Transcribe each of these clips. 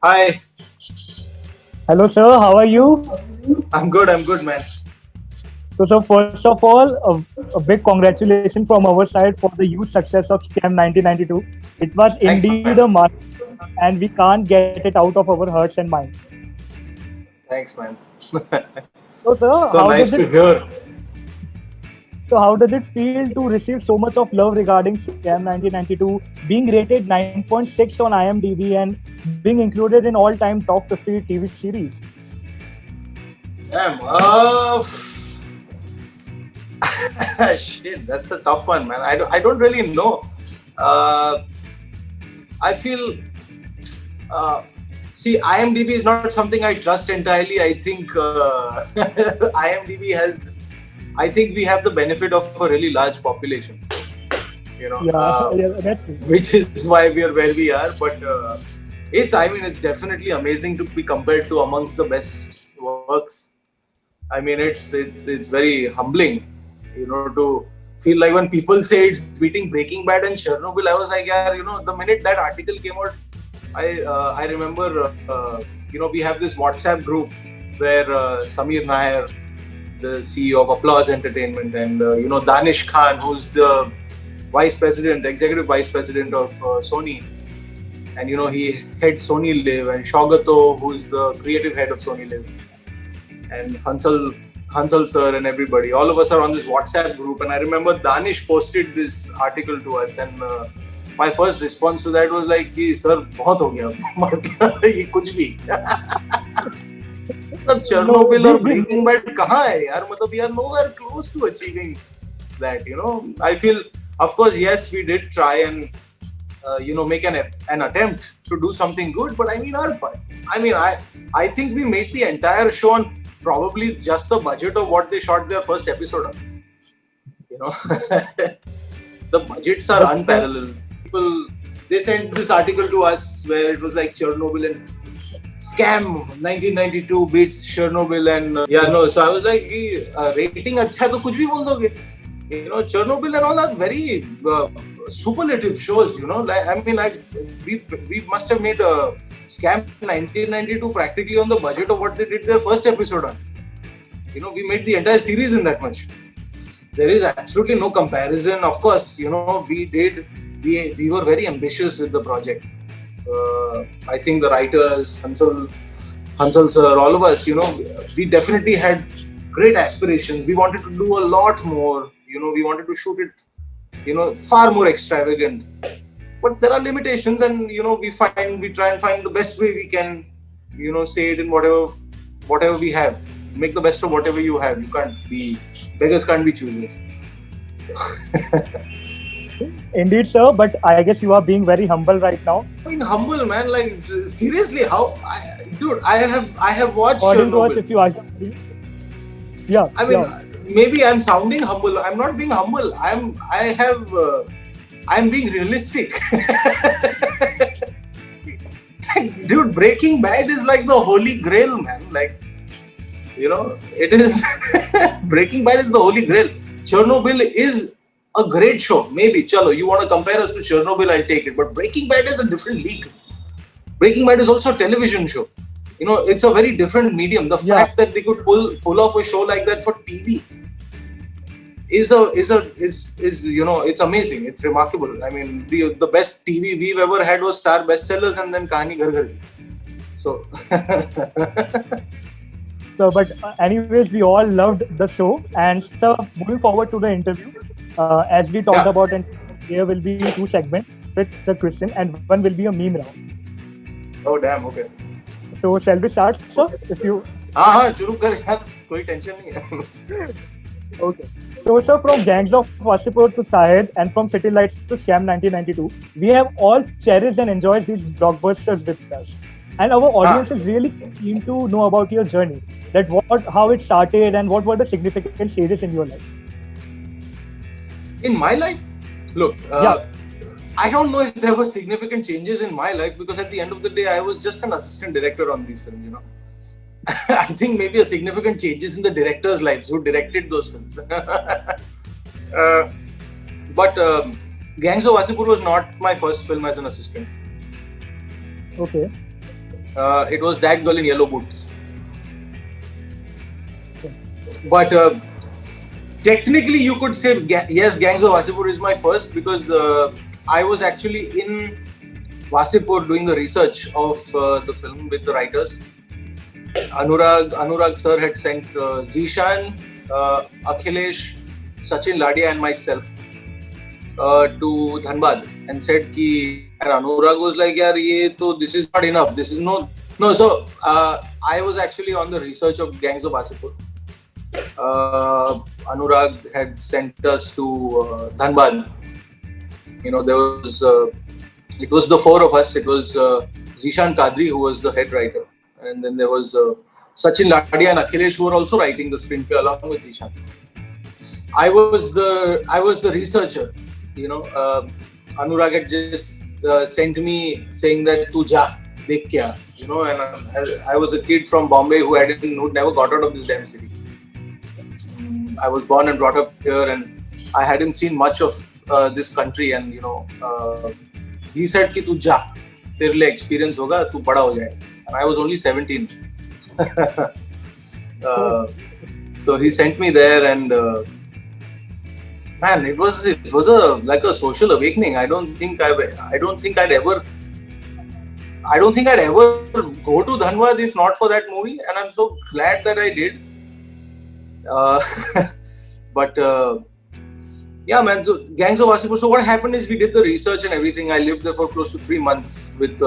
Hi, Hello, sir. How are you? I'm good, man. So, first of all, a big congratulations from our side for the huge success of Scam 1992. It was Thanks, indeed man. a masterpiece, and we can't get it out of our hearts and minds. Thanks, man. So, sir, So nice to hear. how does it feel to receive so much of love regarding Scam 1992, being rated 9.6 on IMDb and being included in all-time top 50 TV series? Damn. Shit, that's a tough one, man. I don't really know. Uh, I feel. Uh, See, IMDb is not something I trust entirely. I think IMDb has. I think we have the benefit of a really large population. You know, Yeah, yeah, that's true. which is why we are where we are. But it's definitely amazing to be compared to amongst the best works. I mean, it's very humbling, to feel like when people say it's beating Breaking Bad and Chernobyl. I was like, yeah, the minute that article came out, I remember, we have this WhatsApp group where Samir Nair, the CEO of Applause Entertainment, and Danish Khan, who's the executive vice president of Sony, and he heads Sony Live, and Shaugato, who's the creative head of Sony Live, and Hansal sir and everybody. All of us are on this WhatsApp group, and I remember Danish posted this article to us, and my first response to that was like, कि sir बहुत हो गया मतलब ये कुछ भी मतलब No, Chernobyl और Breaking Bad कहाँ है यार मतलब we are nowhere close to achieving that. I feel, of course, yes, we did try and make an attempt to do something good, but I think we made the entire show on probably just the budget of what they shot their first episode on. The budgets are but unparalleled. People, they sent this article to us where it was like Chernobyl and Scam 1992 beats Chernobyl, and so I was like, rating अच्छा है तो कुछ भी बोल दोगे. Chernobyl and all are very superlative shows. We must have made a Scam 1992 practically on the budget of what they did their first episode on. We made the entire series in that much. There is absolutely no comparison. Of course, we were very ambitious with the project. I think the writers, Hansal sir, all of us, we definitely had great aspirations. We wanted to do a lot more. We wanted to shoot it, far more extravagant. But there are limitations, and we try and find the best way we can, say it in whatever we have. Make the best of whatever you have. Beggars can't be choosers. So. indeed, sir. But I guess you are being very humble right now. I mean, humble, man. Like, seriously, dude, I have watched According to us, Chernobyl. if you ask me, yeah, I mean, yeah. maybe I'm sounding humble. I'm not being humble. I'm being realistic. Dude, Breaking Bad is like the holy grail, man. Like, it is. Breaking Bad is the holy grail. Chernobyl is a great show. Maybe, chalo, you want to compare us to Chernobyl, I'll take it. But Breaking Bad is a different league. Breaking Bad is also a television show. It's a very different medium. The fact that they could pull off a show like that for TV is it's amazing. It's remarkable. I mean, the best TV we've ever had was Star Bestsellers and then Kahani Ghar Ghar Ki. So. So, but anyways, we all loved the show. And so, moving forward to the interview, as we talked about, and there will be two segments with the question, and one will be a meme round. Oh damn! Okay. So, shall we start, sir? If you. हाँ शुरू कर यार कोई tension नहीं है. Okay. So, sir, from Gangs of Wasseypur to Shahid and from City Lights to Scam 1992, we have all cherished and enjoyed these blockbusters with us. And our audience is really keen to know about your journey. How it started and what were the significant stages in your life. In my life, look, I don't know if there were significant changes in my life because at the end of the day, I was just an assistant director on these films, I think maybe a significant changes in the directors' lives who directed those films. Uh, but Gangs of Wasseypur was not my first film as an assistant. Okay. It was That Girl in Yellow Boots. Okay. But technically, you could say yes, Gangs of Wasseypur is my first because I was actually in Wasseypur doing the research of the film with the writers. Anurag sir had sent Zishan, Akhilesh, Sachin Ladia and myself to Dhanbad and said ki, and Anurag was like, yaar, this is not enough. This is no. So I was actually on the research of Gangs of Wasseypur. Anurag had sent us to Dhanbad. There was it was the four of us. It was Zishan Kadri who was the head writer, and then there was Sachin Ladia and Akhilesh who were also writing the screenplay along with Zishan. I was the researcher. Anurag had just sent me saying that tu ja, dekh kya, and I was a kid from Bombay who never got out of this damn city. I was born and brought up here, and I hadn't seen much of this country. And he said कि तू जा, तेरे लिए experience होगा, तू बड़ा हो जाए. And I was only 17. So he sent me there, and man, it was like a social awakening. I don't think I'd ever go to Dhanbad if not for that movie, and I'm so glad that I did. But yeah, man. So Gangs of Wasseypur. So what happened is we did the research and everything. I lived there for close to 3 months with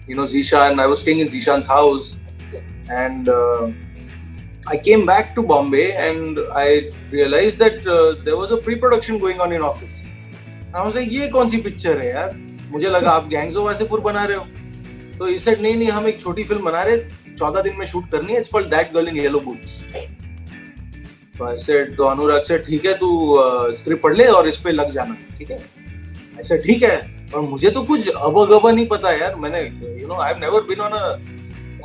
Zishan. I was staying in Zishan's house, and I came back to Bombay and I realized that there was a pre-production going on in office. And I was like, ये कौन सी picture है यार? मुझे लगा आप Gangs of Wasseypur बना रहे हो. तो he said नहीं हम एक छोटी फिल्म बना रहे, 14 दिन में शूट करनी है. It's called That Girl in Yellow Boots. So I said, तो अनुराग से ठीक है तू स्क्रिप्ट पढ़ ले और इस पे लग जाना, ठीक है? I said ठीक है, और मुझे तो कुछ अबगबा नहीं पता यार. मैंने I've never been on a,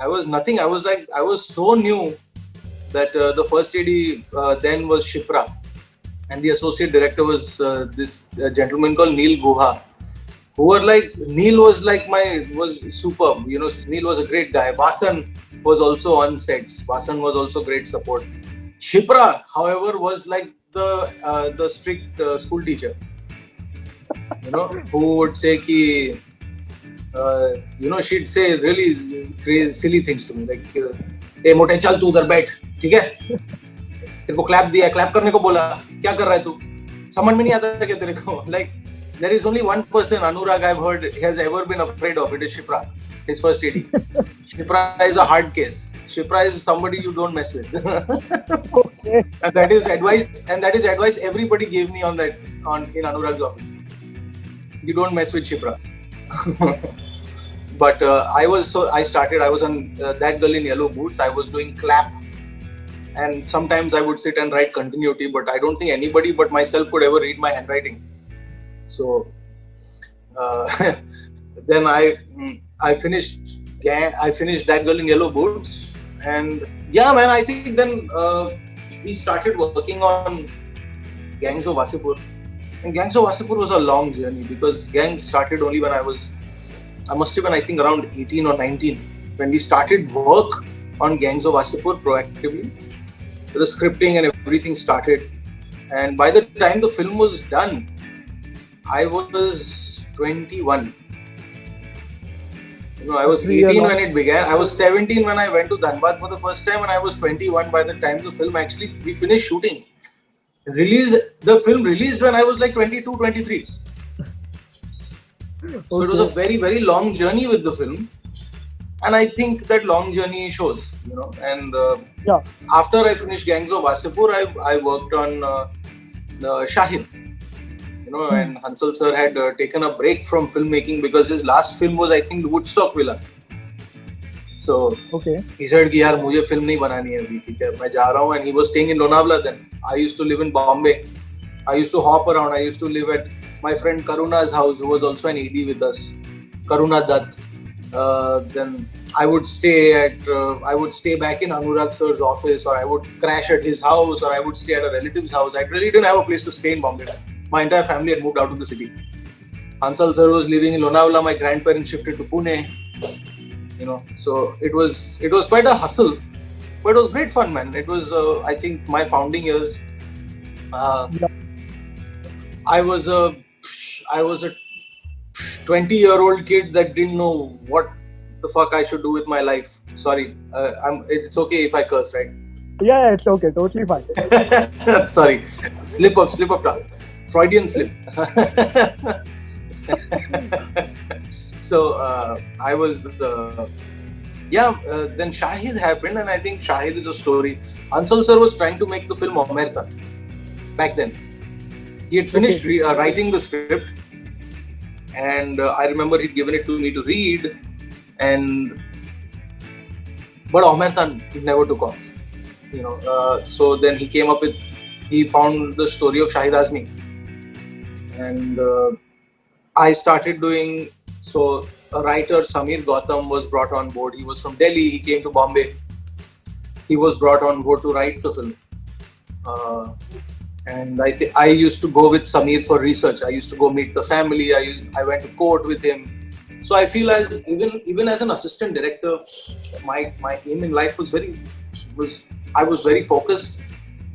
I was nothing. I was so new that the first AD then was Shipra, and the associate director was this gentleman called Neil Guha, Neil was superb. Neil was a great guy. Vasan was also on sets. Vasan was also great support. Shipra, however, was like the strict school teacher, who would say ki, she'd say really crazy, silly things to me, like, "Hey, मोटे चल तू उधर बैठ, ठीक है? तेरे को clap दिया, क्लैप करने को बोला, क्या कर रहा है तू? समझ में नहीं आता क्या तेरे को?" Like, there is only one person Anurag I've heard has ever been afraid of. It is Shipra, his first AD. Shipra is a hard case. Shipra is somebody you don't mess with. Okay. And that is advice everybody gave me in Anurag's office. You don't mess with Shipra. But I was on That Girl in Yellow Boots. I was doing clap, and sometimes I would sit and write continuity, but I don't think anybody but myself could ever read my handwriting. So then I finished That Girl in Yellow Boots, and yeah, man, I think then we started working on Gangs of Wasseypur. And Gangs of Wasseypur was a long journey because Gangs started only when I must have been, I think, around 18 or 19 when we started work on Gangs of Wasseypur proactively. The scripting and everything started, and by the time the film was done, I was 21. I was 18 when it began. I was 17 when I went to Dhanbad for the first time, and I was 21 by the time the film we finished shooting. The film released when I was like 22, 23. So it was a very, very long journey with the film, and I think that long journey shows. And after I finished Gangs of Wasseypur, I worked on Shahid. And Hansal sir had taken a break from filmmaking because his last film was, I think, Woodstock Villa. So he said कि यार मुझे film नहीं बनानी है अभी, ठीक है, मैं जा रहा हूँ. And he was staying in Lonavala then. I used to live in Bombay. I used to hop around. I used to live at my friend Karuna's house, who was also an AD with us. Karuna Dutt. Then I would stay back in Anurag sir's office, or I would crash at his house, or I would stay at a relative's house. I really didn't have a place to stay in Bombay. My entire family had moved out of the city. Hansal sir was living in Lonavala. My grandparents shifted to Pune. So it was quite a hustle, but it was great fun, man. It was I think my founding years. I was a 20-year-old kid that didn't know what the fuck I should do with my life. Sorry, it's okay if I curse, right? Yeah, it's okay, totally fine. Sorry, slip of tongue, Freudian slip. So I was then Shahid happened, and I think Shahid is a story. Ansal sir was trying to make the film Omerta back then. He had finished writing the script, and I remember he'd given it to me to read, but Omerta never took off. So then he found the story of Shahid Azmi, and I started doing. So a writer, Samir Gautam, was brought on board. He was from Delhi. He came to Bombay. He was brought on board to write the film. And I used to go with Samir for research. I used to go meet the family. I went to court with him. So I feel as even as an assistant director, my aim in life I was very focused.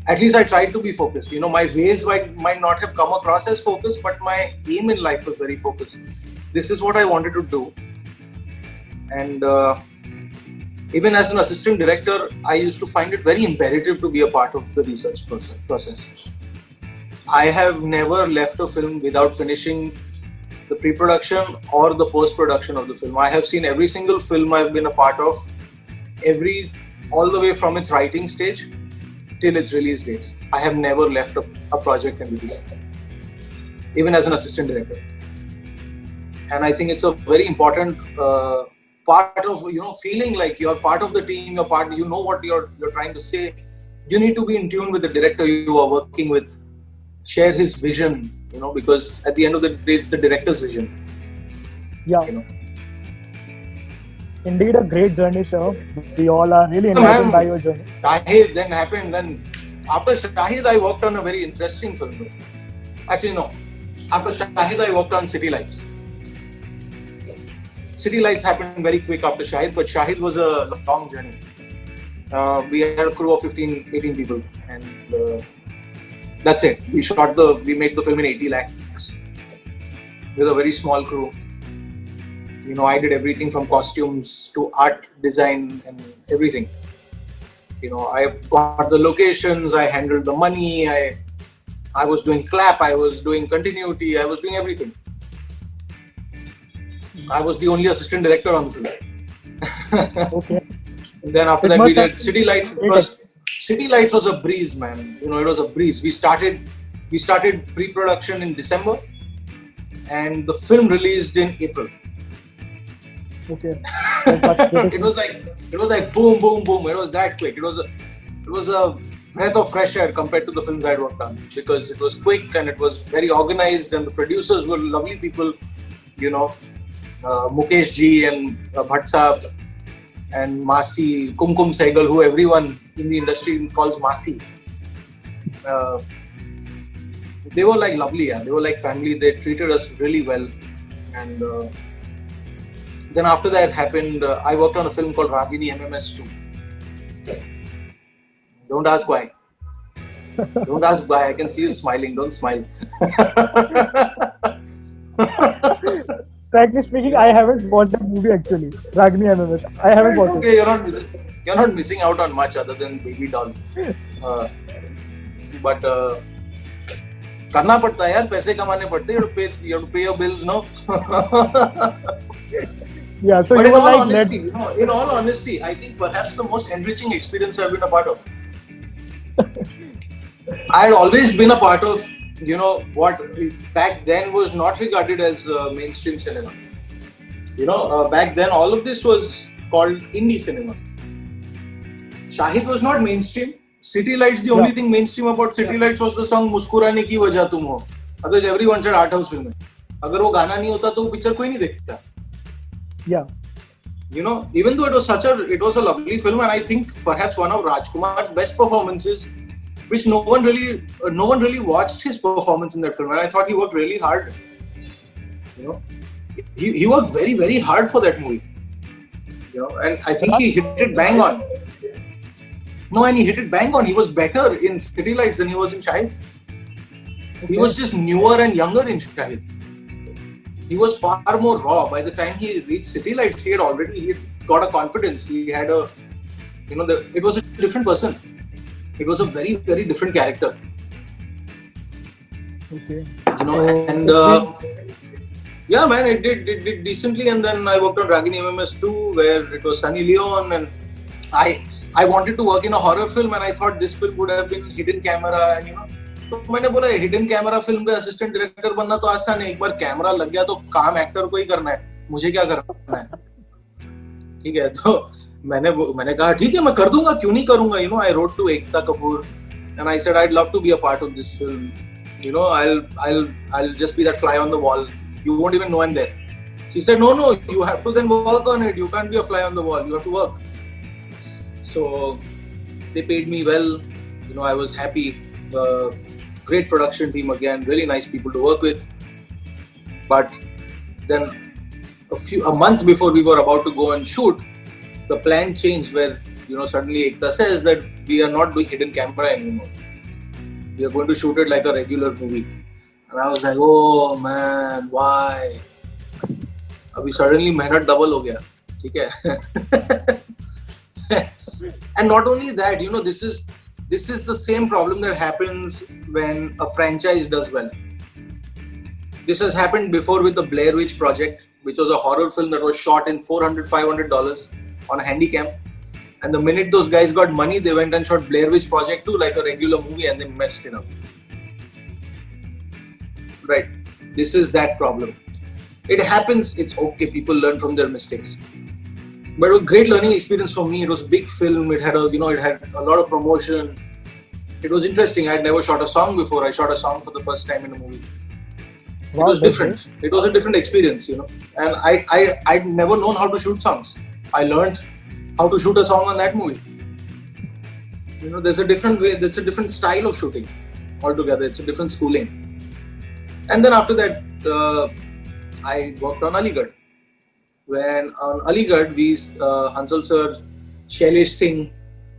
At least I tried to be focused. My ways might not have come across as focused, but my aim in life was very focused. This is what I wanted to do. And even as an assistant director, I used to find it very imperative to be a part of the research process. I have never left a film without finishing the pre-production or the post-production of the film. I have seen every single film I've been a part of, all the way from its writing stage till its release date. I have never left a project in between, even as an assistant director. And I think it's a very important part of feeling like you're part of the team. You know what you're trying to say. You need to be in tune with the director you are working with. Share his vision, because at the end of the day, it's the director's vision. Yeah. Indeed, a great journey, sir. We all are really enlightened by your journey. Shahid then happened. Then after Shahid, I worked on a very interesting film. Actually, no. After Shahid, I worked on City Lights. City Lights happened very quick after Shahid, but Shahid was a long journey. We had a crew of 15, 18 people, and that's it. We made the film in 80 lakhs with a very small crew. I did everything from costumes to art design and everything. I got the locations, I handled the money, I was doing clap, I was doing continuity, I was doing everything. I was the only assistant director on the film. Okay. And then after that, we did City Lights. City Lights was a breeze, man. It was a breeze. We started pre-production in December, and the film released in April. Okay. It was like boom, boom, boom. It was that quick. It was a breath of fresh air compared to the films I'd worked on, because it was quick and it was very organized, and the producers were lovely people. Mukesh ji and Bhatt Saab and Masi, Kumkum Sehgal, who everyone in the industry calls Masi. They were like lovely, yeah. They were like family. They treated us really well. And then after that happened, I worked on a film called Ragini MMS 2. Don't ask why. Don't ask why. I can see you smiling. Don't smile. Frankly speaking, I haven't watched that movie actually. Ragini MMS. I haven't watched it. You're not missing out on much other than Baby Doll. But करना पड़ता है यार, पैसे कमाने पड़ते हैं. You have to pay your bills, no? Yeah. So but in all honesty, I think perhaps the most enriching experience I've been a part of. I had always been a part of, what back then was not regarded as mainstream cinema. Back then all of this was called indie cinema. Shahid was not mainstream. City Lights, the only thing mainstream about City Lights was the song मुस्कुराने की वजह तुम हो. Otherwise everyone said art house film है. अगर वो गाना नहीं होता तो वो पिक्चर कोई नहीं देखता. Yeah. even though it was a lovely film, and I think perhaps one of Rajkumar's best performances, which no one really watched his performance in that film, and I thought he worked really hard. You know, he worked very, very hard for that movie. And I think he hit it bang on. No, and he hit it bang on. He was better in City Lights than he was in Shahid. He was just newer and younger in Shahid. He was far more raw. By the time he reached City Lights, he had got a confidence. He had it was a different person. It was a very, very different character. Okay. Yeah, man, it did decently. And then I worked on Ragini MMS 2, where it was Sunny Leone, and I wanted to work in a horror film, and I thought this film would have been hidden camera, and तो मैंने बोला hidden camera film का assistant director बनना तो आसान है, एक बार camera लग गया तो काम एक्टर को ही करना है, मुझे क्या करना है, ठीक है. तो मैंने कहा ठीक है मैं कर दूंगा, क्यों नहीं करूंगा. I wrote to Ekta Kapoor and I said I'd love to be a part of this film. I'll just be that fly on the wall. You won't even know I'm there. She said no, you have to then work on it. You can't be a fly on the wall. You have to work. So they paid me well. I was happy. Great production team again, really nice people to work with. But then a month before we were about to go and shoot, the plan changed where suddenly Ekta says that we are not doing hidden camera anymore. We are going to shoot it like a regular movie. And I was like, oh man, why? Abhi suddenly mehnat double ho gaya. Okay? And not only that, this is the same problem that happens when a franchise does well. This has happened before with the Blair Witch Project, which was a horror film that was shot in $400-500 on a handycam. And the minute those guys got money, they went and shot Blair Witch Project 2 like a regular movie, and they messed it up. Right. This is that problem. It happens. It's okay. People learn from their mistakes. But it was a great learning experience for me. It was a big film. It had it had a lot of promotion. It was interesting. I had never shot a song before. I shot a song for the first time in a movie. Wow, it was different. Nice. It was a different experience, And I'd never known how to shoot songs. I learned how to shoot a song on that movie. There's a different way. There's a different style of shooting altogether. It's a different schooling. And then after that, I worked on Aligarh. When on Aligarh, Hansal sir, Shailesh Singh,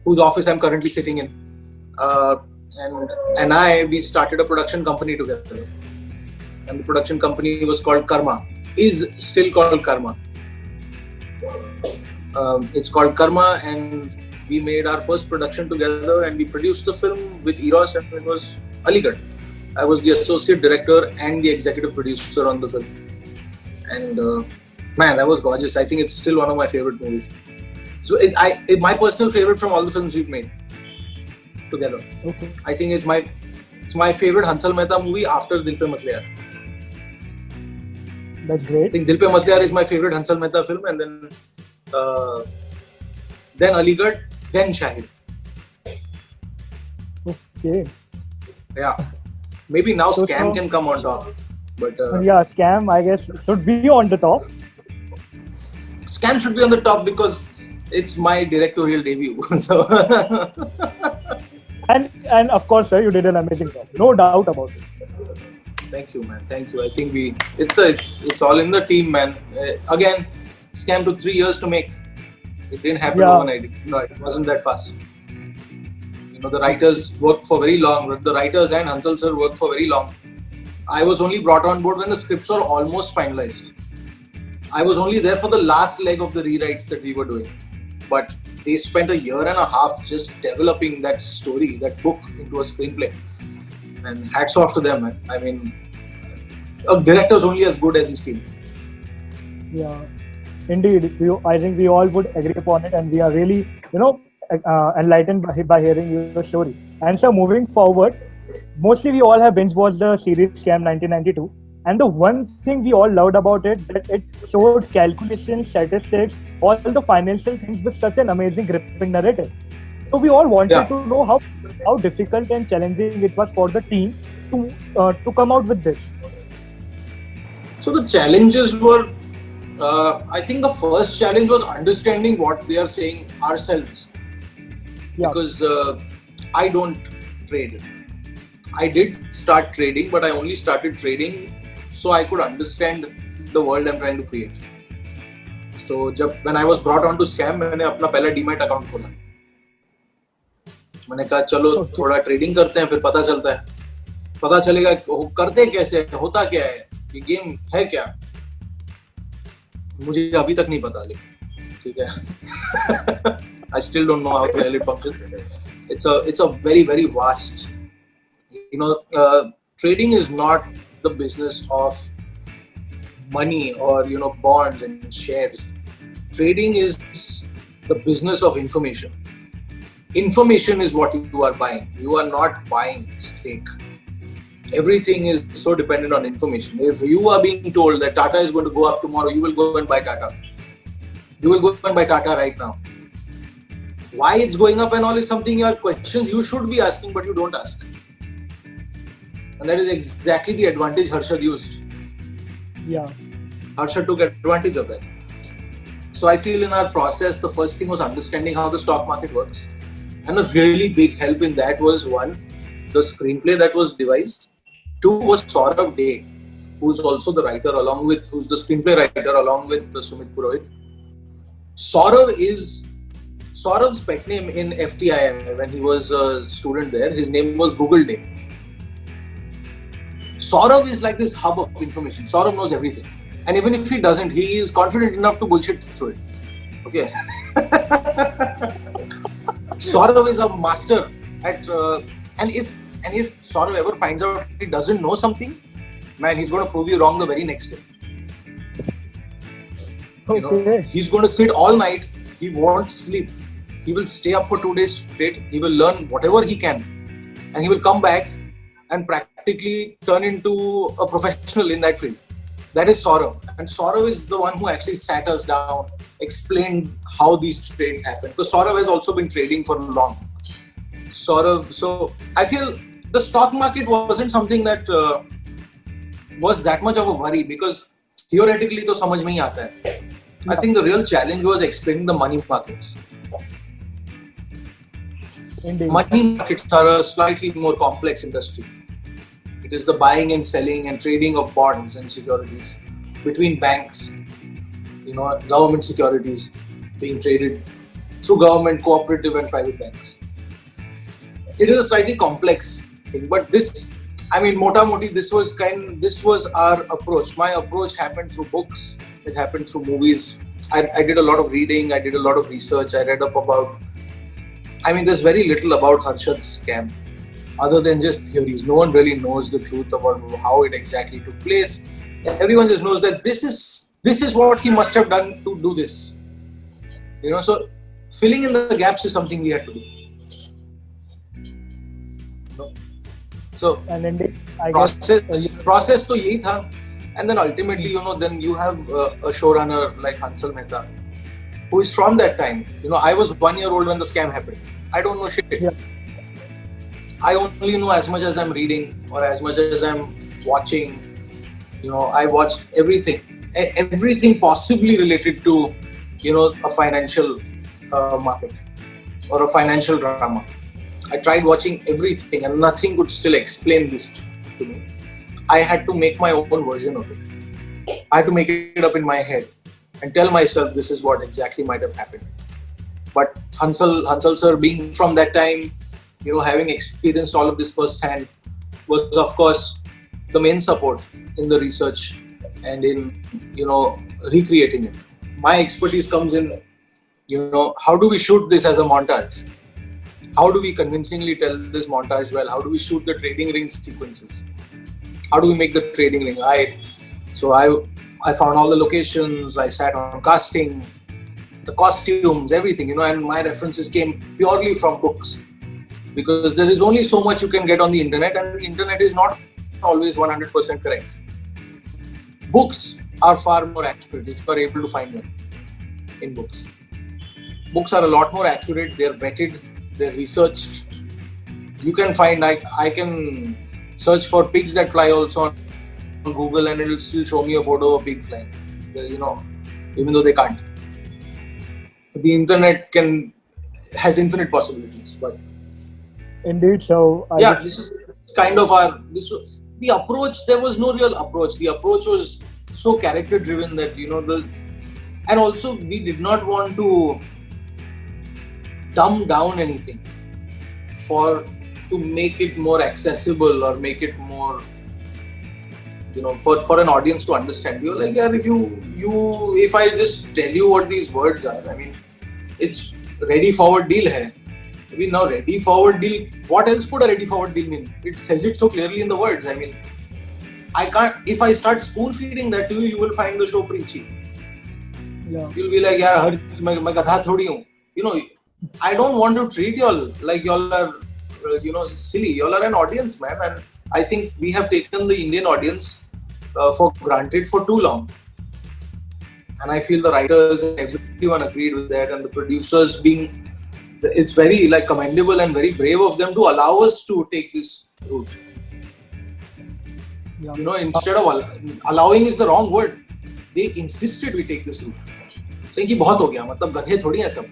whose office I'm currently sitting in, and we started a production company together. And the production company was called Karma, is still called Karma. It's called Karma, and we made our first production together, and we produced the film with Eros, and it was Aligarh. I was the associate director and the executive producer on the film. And man, that was gorgeous. I think it's still one of my favorite movies. So my personal favorite from all the films we've made together. Okay. I think it's my favorite Hansal Mehta movie after Dil Pe Matliyar. That's great. I think Dil Pe Matliyar is my favorite Hansal Mehta film, and then Aligarh, then Shahid. Okay. Yeah. Maybe now Scam can come on top. But yeah, Scam, I guess, should be on the top. Scam should be on the top because it's my directorial debut. So and of course, sir, you did an amazing job. No doubt about it. Thank you, man. Thank you. I think it's all in the team, man. Again, Scam took 3 years to make. It didn't happen overnight. No, it wasn't that fast. The writers worked for very long. The writers and Hansal sir worked for very long. I was only brought on board when the scripts were almost finalized. I was only there for the last leg of the rewrites that we were doing. But they spent 1.5 years just developing that story, that book into a screenplay. And hats off to them, man. I mean, a director is only as good as his team. Yeah, indeed. I think we all would agree upon it, and we are really, enlightened by hearing your story. And so moving forward, mostly we all have binge watched the series Scam 1992, and the one thing we all loved about it, that it showed calculation, statistics, all the financial things with such an amazing gripping narrative. So we all wanted to know how difficult and challenging it was for the team to come out with this. So the challenges were I think the first challenge was understanding what they are saying ourselves, Yeah. because I don't trade. I did start trading, but I only started trading so I could understand the world I'm trying to create. So when I was brought on to scam, मैंने अपना पहला demat account खोला. मैंने कहा चलो थोड़ा trading करते हैं, फिर पता चलता है, पता चलेगा करते कैसे, होता क्या है, ये गेम है क्या, मुझे अभी तक नहीं पता, लेकिन ठीक है. I still don't know how the hell it functions. It's a very very vast. Trading is not the business of money or bonds and shares. Trading is the business of information. Information is what you are buying. You are not buying stake. Everything is so dependent on information. If you are being told that Tata is going to go up tomorrow, you will go and buy Tata. You will go and buy Tata right now. Why it's going up and all is something your questions you should be asking, but you don't ask. And that is exactly the advantage Harshad used. Yeah. Harshad took advantage of that. So I feel in our process, the first thing was understanding how the stock market works. And a really big help in that was, one, the screenplay that was devised. Two was Saurav Dey, who's also the writer who's the screenplay writer along with Sumit Purohit. Saurav's pet name in FTI when he was a student there, his name was Google Day. Saurav is like this hub of information. Saurav knows everything. And even if he doesn't, he is confident enough to bullshit through it. Okay. Saurav is a master at, and if Saurav ever finds out he doesn't know something, man, he's going to prove you wrong the very next day. Okay. He's going to sit all night. He won't sleep. He will stay up for 2 days straight. He will learn whatever he can, and he will come back and practically turn into a professional in that field. That is Saurav. And Saurav is the one who actually sat us down, explained how these trades happen. Because Saurav has also been trading for long. Saurav, so I feel the stock market wasn't something that was that much of a worry, because theoretically to samajh mein hi aata hai. I think the real challenge was explaining the money markets. Indeed. Money markets are a slightly more complex industry. It is the buying and selling and trading of bonds and securities between banks, government securities being traded through government, cooperative and private banks. It is a slightly complex thing, but mota moti, this was our approach. My approach happened through books. It happened through movies. I did a lot of reading. I did a lot of research. I read up about, there's very little about Harshad's scam other than just theories. No one really knows the truth about how it exactly took place. Everyone just knows that this is what he must have done to do this. So filling in the gaps is something we had to do. So And indeed, process to yahi tha. And then ultimately, then you have a showrunner like Hansal Mehta, who is from that time. I was 1 year old when the scam happened. I don't know shit. Yeah. I only know as much as I'm reading or as much as I'm watching. I watched everything possibly related to, a financial market or a financial drama. I tried watching everything and nothing could still explain this to me. I had to make my own version of it. I had to make it up in my head and tell myself this is what exactly might have happened. But Hansal sir, being from that time, having experienced all of this firsthand, was of course the main support in the research and in recreating it. My expertise comes in how do we shoot this as a montage? How do we convincingly tell this montage well? How do we shoot the trading ring sequences? How do we make the trading ring? I found all the locations. I sat on casting, the costumes, everything, and my references came purely from books, because there is only so much you can get on the internet, and the internet is not always 100% correct. Books are far more accurate if you are able to find them in books. Books are a lot more accurate. They're vetted, they're researched. You can find, I can search for pigs that fly also on Google and it'll still show me a photo of a pig flying. even though they can't. The internet has infinite possibilities, but Indeed. So this is kind of the approach. There was no real approach. The approach was so character driven that and also we did not want to dumb down anything to make it more accessible or make it more for an audience to understand. You're like, yeah, if I just tell you what these words are, I mean, it's ready forward deal hai. I mean, now ready forward deal, what else could a ready forward deal mean? It says it so clearly in the words. I mean, I can't, if I start spoon feeding that to you, you will find the show preachy. Yeah. You'll be like, yeah, main gadha thodi hu. I don't want to treat y'all like y'all are, silly. Y'all are an audience, man. And I think we have taken the Indian audience for granted for too long. And I feel the writers and everyone agreed with that, and the producers it's very commendable and very brave of them to allow us to take this route. Yeah. Instead of allowing is the wrong word. They insisted we take this route. Saying कि बहुत हो गया, मतलब गधे थोड़ी हैं सब.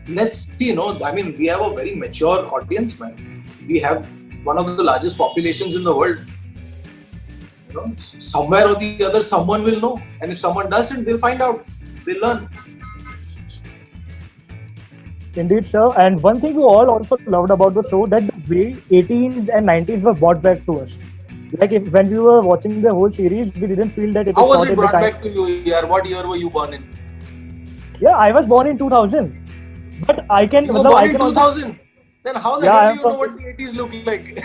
Let's see, I mean, we have a very mature audience, man. We have one of the largest populations in the world. Somewhere or the other, someone will know. And if someone doesn't, they'll find out. They'll learn. Indeed, sir. And one thing we all also loved about the show, that the way 80s and 90s were brought back to us. Like when we were watching the whole series, we didn't feel that it was How was it brought back to you, yaar? What year were you born in? Yeah, I was born in 2000. But I can... You were born in 2000? Then how the hell do you know what the 80s look like?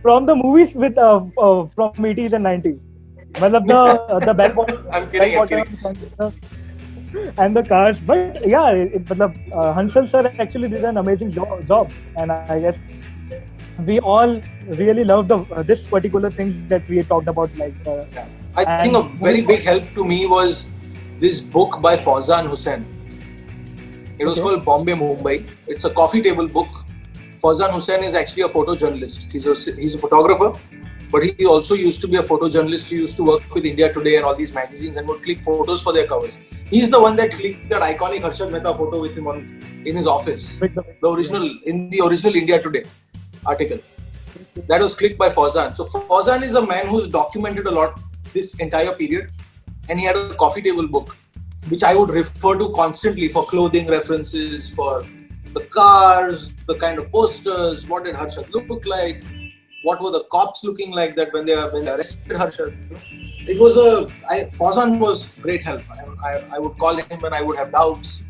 From the movies from 80s and 90s. The bell bottom, I'm kidding. And the cars. But yeah, Hansal sir actually did an amazing job. And I guess we all really love this particular thing that we talked about. I think a very big help to me was this book by Fauzan Hussain. It was called Bombay Mumbai. It's a coffee table book. Fauzan Hussain is actually a photojournalist. He's a photographer, but he also used to be a photojournalist. He used to work with India Today and all these magazines and would click photos for their covers. He's the one that clicked that iconic Harshad Mehta photo with him in his office. In the original India Today article. That was clicked by Fauzan. So Fauzan is a man who's documented a lot this entire period, and he had a coffee table book, which I would refer to constantly for clothing references, for the cars, the kind of posters, what did Harshad look like, what were the cops looking like that when they arrested Harshad. Fauzan was great help. I would call him when I would have doubts.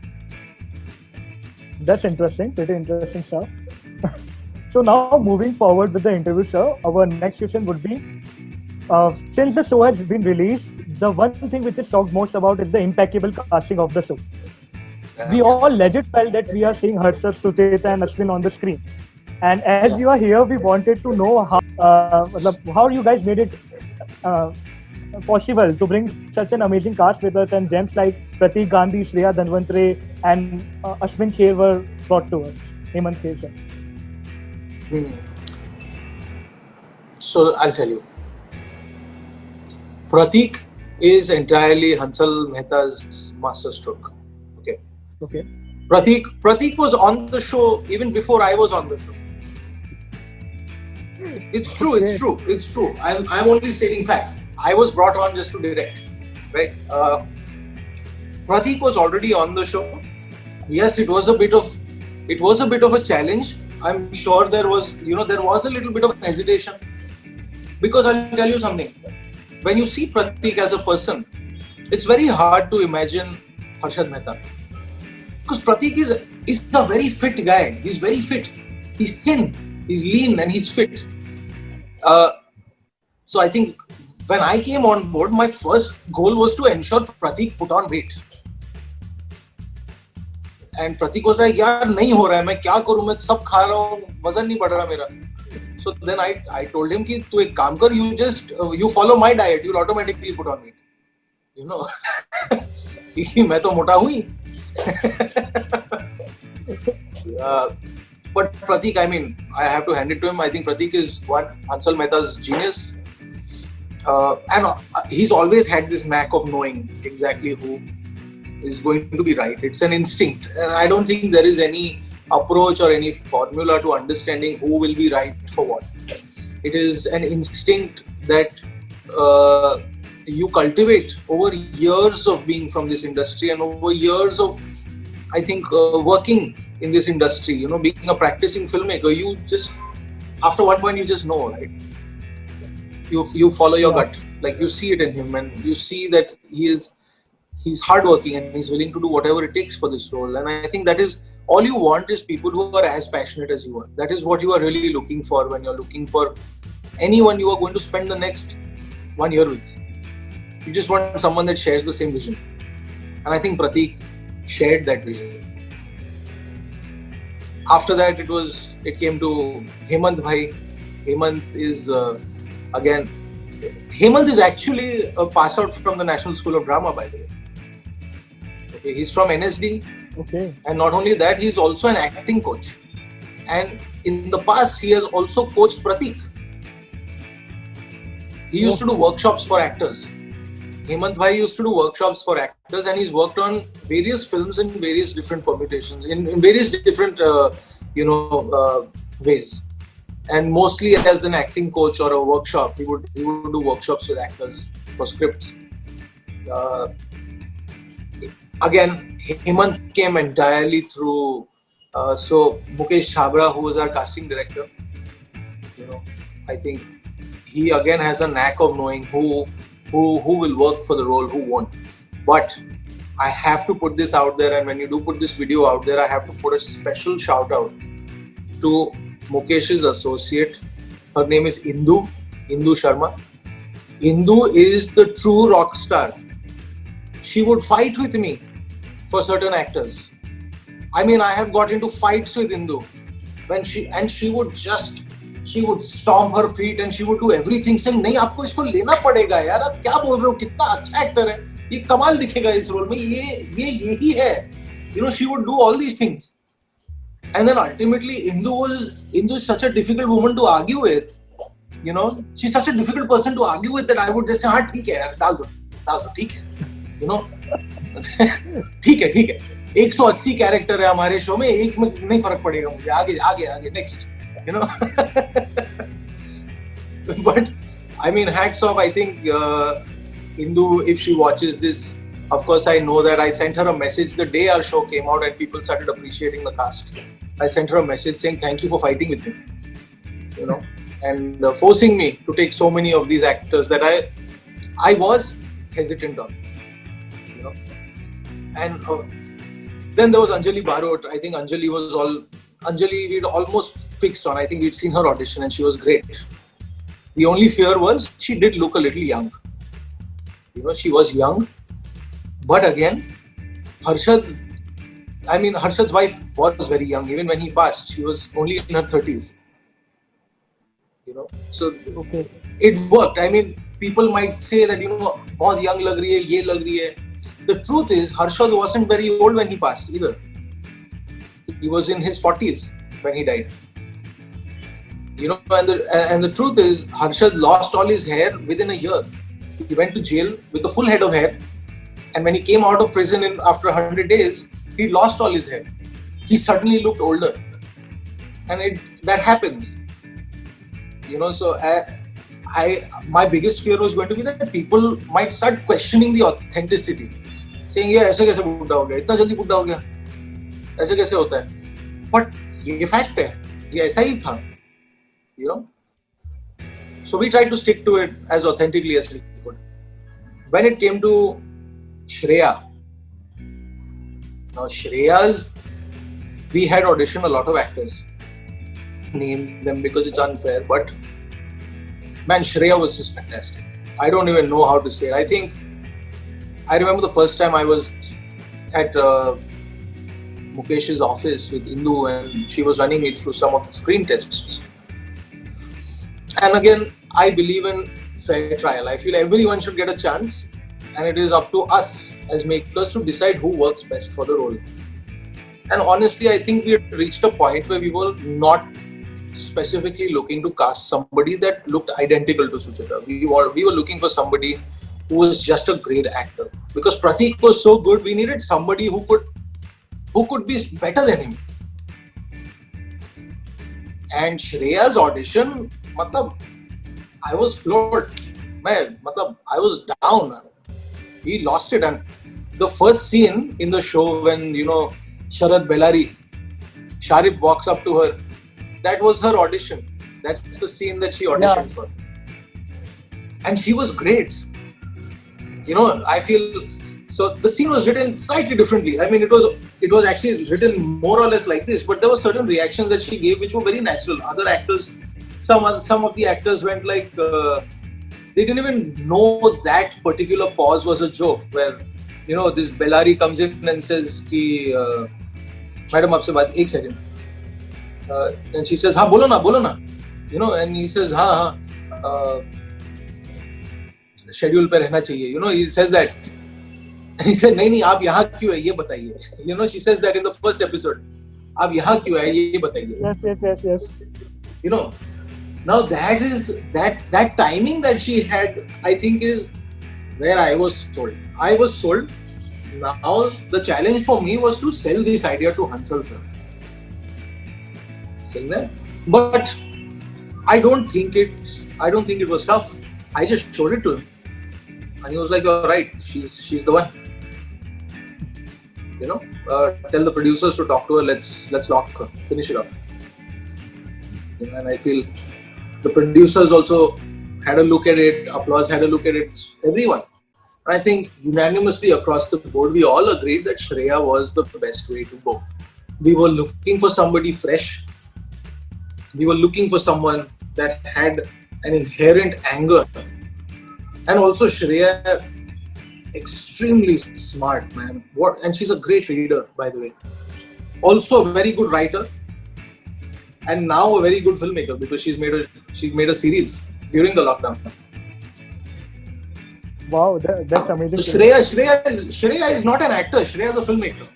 That's interesting, pretty interesting, sir. So now moving forward with the interview, sir, our next question would be, since the show has been released, the one thing which is talked most about is the impeccable casting of the show. We all legit felt that we are seeing Harshad, Sucheta and Ashwin on the screen. And as you are here, we wanted to know how you guys made it possible to bring such an amazing cast with us, and gems like Pratik Gandhi, Shreya Dhanvantare and Ashwin Kher were brought to us. Hemant Kher, sir. So I'll tell you. Pratik is entirely Hansal Mehta's masterstroke. Okay. Pratik was on the show even before I was on the show. It's true. I'm only stating fact. I was brought on just to direct, right? Pratik was already on the show. Yes, it was a bit of a challenge. I'm sure there was a little bit of hesitation, because I'll tell you something. When you see Pratik as a person, it's very hard to imagine Harshad Mehta. Because Pratik is a very fit guy. He's very fit. He's thin, he's lean, and he's fit. So I think when I came on board, my first goal was to ensure Pratik put on weight. And Pratik was like, yaar, nahi ho raha hai, main kya karu, main sab kha raha hu, wazan nahi bad raha mera. So then I told him ki tu ek kaam kar, you follow my diet, you'll automatically put on weight. Main to mota hu hi. But Pratik, I mean, I have to hand it to him. I think Pratik is Hansal Mehta's genius. he's always had this knack of knowing exactly who is going to be right. It's an instinct, and I don't think there is any approach or any formula to understanding who will be right for what. It is an instinct that you cultivate over years of being from this industry and over years of, I think, working in this industry. You know, being a practicing filmmaker, you just, after one point, you just know, right? You follow your gut, like you see it in him, and you see that he's hardworking and he's willing to do whatever it takes for this role. And I think that is all you want, is people who are as passionate as you are. That is what you are really looking for when you're looking for anyone you are going to spend the next 1 year with. You just want someone that shares the same vision. And I think Prateek shared that vision. After that, it came to Hemant Bhai. Hemant is Hemant is actually a pass out from the National School of Drama, by the way. Okay, he's from NSD. Okay. And not only that, he's also an acting coach. And in the past, he has also coached Prateek. He used to do workshops for actors. Hemant Bhai used to do workshops for actors, and he's worked on various films in various different permutations, in various different, ways. And mostly as an acting coach or a workshop, he would do workshops with actors for scripts. Again, Hemant came entirely through. So Mukesh Chhabra, who was our casting director, I think he again has a knack of knowing who will work for the role, who won't. But I have to put this out there, and when you do put this video out there, I have to put a special shout out to Mukesh's associate. Her name is Indu Sharma. Indu is the true rock star. She would fight with me for certain actors. I mean, I have got into fights with Indu when she would stomp her feet and she would do everything, saying, "नहीं, आपको इसको लेना पड़ेगा यार, आप क्या बोल रहे हो, कितना अच्छा एक्टर है, ये कमाल दिखेगा इस रोल में, ये यही है." She would do all these things. And then ultimately, Indu is such a difficult woman to argue with. She's such a difficult person to argue with that I would just say, "हाँ, ठीक है यार, डाल दो, ठीक है." ठीक है 180 कैरेक्टर है हमारे शो में, एक में नहीं फर्क पड़ेगा मुझे, आगे next. But I mean, hats off. I think Indu, if she watches this, of course I know that I sent her a message the day our show came out and people started appreciating the cast. I sent her a message saying thank you for fighting with me, and forcing me to take so many of these actors that I was hesitant on, and then there was Anjali Barot. I think Anjali we'd almost fixed on. I think we'd seen her audition and she was great. The only fear was she did look a little young. She was young. But again, Harshad's wife was very young. Even when he passed, she was only in her 30s. So Okay. it worked. I mean, people might say that, बहुत young लग रही है, ये लग रही है. The truth is, Harshad wasn't very old when he passed either. He was in his 40s when he died. And the truth is, Harshad lost all his hair within a year. He went to jail with a full head of hair. And when he came out of prison after 100 days, he lost all his hair. He suddenly looked older. And that happens. So my biggest fear was going to be that people might start questioning the authenticity. Saying, "ये ऐसे कैसे बुड्ढा हो गया? इतना जल्दी बुड्ढा हो गया? ऐसे कैसे होता है?" But ये fact है. ये ऐसा ही था. So we tried to stick to it as authentically as we could. When it came to Shreya, now Shreya's, we had auditioned a lot of actors. Name them because it's unfair, but man, Shreya was just fantastic. I don't even know how to say it. I remember the first time I was at Mukesh's office with Indu, and she was running me through some of the screen tests. And again, I believe in fair trial. I feel everyone should get a chance, and it is up to us as makers to decide who works best for the role. And honestly, I think we had reached a point where we were not specifically looking to cast somebody that looked identical to Suchitra. We were looking for somebody who was just a great actor, because Pratik was so good. We needed somebody who could be better than him. And Shreya's audition, matlab, I was floored. Man, matlab, I was down. He lost it. And the first scene in the show when, Sharad Bellari, Sharip walks up to her, that was her audition. That's the scene that she auditioned for. And she was great. I feel, so the scene was written slightly differently. I mean, it was actually written more or less like this, but there were certain reactions that she gave which were very natural. Other actors, some of the actors went like, they didn't even know that particular pause was a joke, where, this Bellari comes in and says, ki, Madam, aapse baat, ek second. And she says, हाँ बोलो ना, and he says, हाँ, schedule पे रहना चाहिए, he says that. And he said, नहीं, आप यहाँ क्यों है, ये बताइए. She says that in the first episode. आप यहाँ क्यों है, ये बताइए. Yes. Now that timing that she had, I think, is where I was sold. Now the challenge for me was to sell this idea to Hansal sir. Saying that, but I don't think it was tough. I just showed it to him, and he was like, "You're right. She's the one." Tell the producers to talk to her. Let's lock her. Finish it off. And I feel the producers also had a look at it. Applause had a look at it. Everyone. I think unanimously across the board, we all agreed that Shreya was the best way to go. We were looking for somebody fresh. We were looking for someone that had an inherent anger. And also Shreya, extremely smart, man. And she's a great reader, by the way. Also a very good writer. And now a very good filmmaker, because she made a series during the lockdown. Wow, that's amazing. So Shreya is not an actor. Shreya is a filmmaker.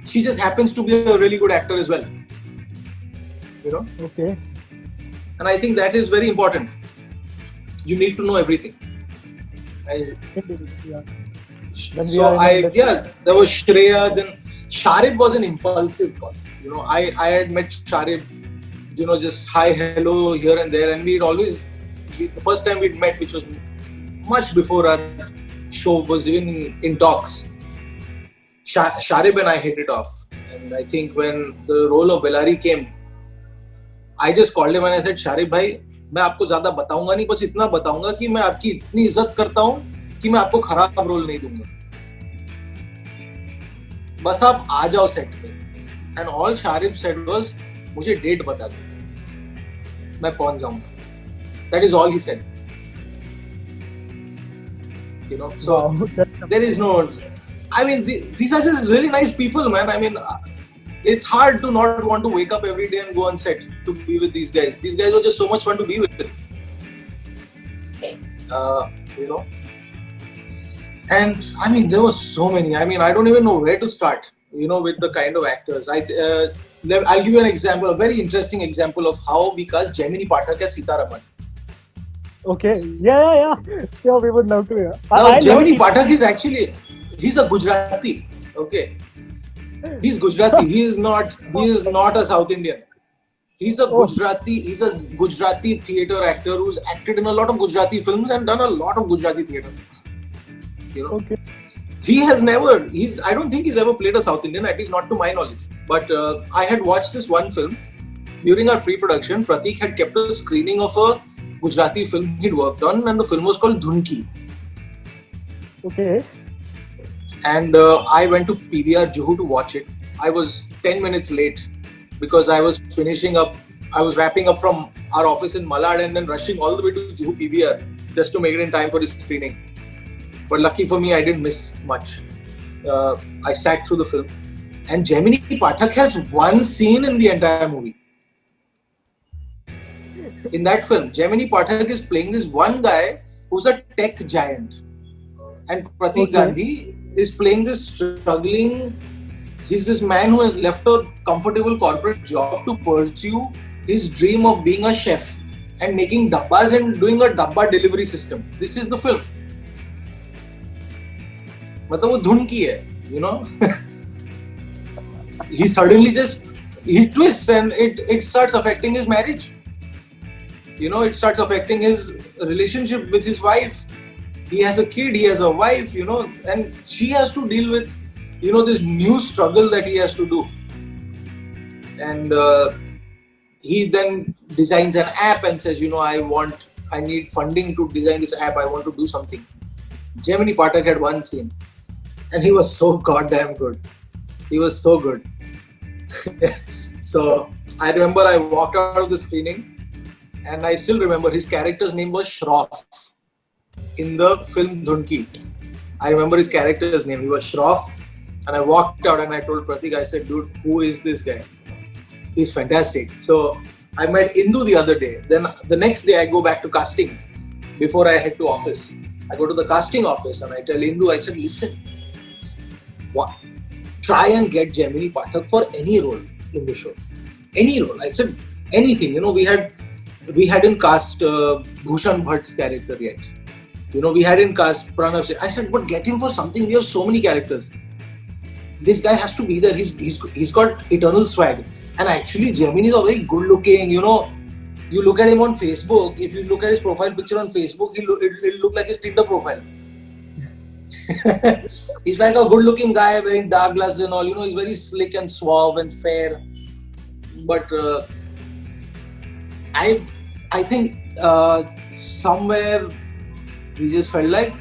She just happens to be a really good actor as well. Okay. And I think that is very important. You need to know everything. Yeah. There was Shreya. Then Sharip was an impulsive call. I had met Sharip, just hi, hello, here and there, and the first time we'd met, which was much before our show was even in talks, Sharip and I hit it off. And I think when the role of Bellari came, I just called him and I said, Sharip bhai, मैं आपको ज़्यादा बताऊंगा नहीं, बस इतना बताऊंगा कि मैं आपकी इतनी इज्जत करता हूँ कि मैं आपको खराब रोल नहीं दूंगा. बस आप आ जाओ सेट पे. And all Sharip said was, मुझे डेट बता दो, मैं पहुंच जाऊंगा. That is all he said. So there is no. I mean, these are just really nice people, man. I mean, it's hard to not want to wake up every day and go on set to be with these guys. These guys are just so much fun to be with. And I mean, there were so many. I mean, I don't even know where to start. With the kind of actors. I'll give you an example, a very interesting example of how we cast Gemini Pathak as Sita Raman. Okay. Yeah. Sure, we would love to hear. Now, Gemini Pathak is actually, he's a Gujarati. Okay. He's Gujarati. He is not a South Indian. He's a Gujarati theatre actor who's acted in a lot of Gujarati films and done a lot of Gujarati theatre. Okay. I don't think he's ever played a South Indian, at least not to my knowledge. But I had watched this one film. During our pre-production, Pratik had kept a screening of a Gujarati film he'd worked on, and the film was called Dhunki. Okay. And I went to PVR Juhu to watch it. I was 10 minutes late because I was wrapping up from our office in Malad and then rushing all the way to Juhu PVR just to make it in time for the screening. But lucky for me, I didn't miss much. I sat through the film. And Gemini Pathak has one scene in the entire movie. In that film, Gemini Pathak is playing this one guy who's a tech giant. And Pratik Gandhi is playing this struggling... He's this man who has left a comfortable corporate job to pursue his dream of being a chef and making dabbas and doing a dabba delivery system. This is the film. मतलब वो धुन की है, you know. He suddenly just he twists and it starts affecting his marriage. You know, it starts affecting his relationship with his wife. He has a kid, he has a wife, you know, and she has to deal with, you know, this new struggle that he has to do. And he then designs an app and says, you know, I need funding to design this app. I want to do something. Gemini Pathak had one scene, and he was so goddamn good. He was so good. So I remember I walked out of the screening, and I still remember his character's name was Shroff in the film Dhunki. I remember his character's name. He was Shroff, and I walked out and I told Pratik, I said, dude, who is this guy? He's fantastic. So I met Indu the other day. Then the next day I go back to casting before I head to office. I go to the casting office and I tell Indu, I said, listen, try and get Gemini Pathak for any role in the show. Any role. I said, anything. You know, we hadn't cast Bhushan Bhatt's character yet. You know, we hadn't cast Pranav. I said, but get him for something. We have so many characters. This guy has to be there. He's got eternal swag. And actually, Gemini is a very good looking, you know. You look at him on Facebook. If you look at his profile picture on Facebook, it'll look like his Tinder profile. He's like a good looking guy wearing dark glasses and all. You know, he's very slick and suave and fair. But I think somewhere we just felt like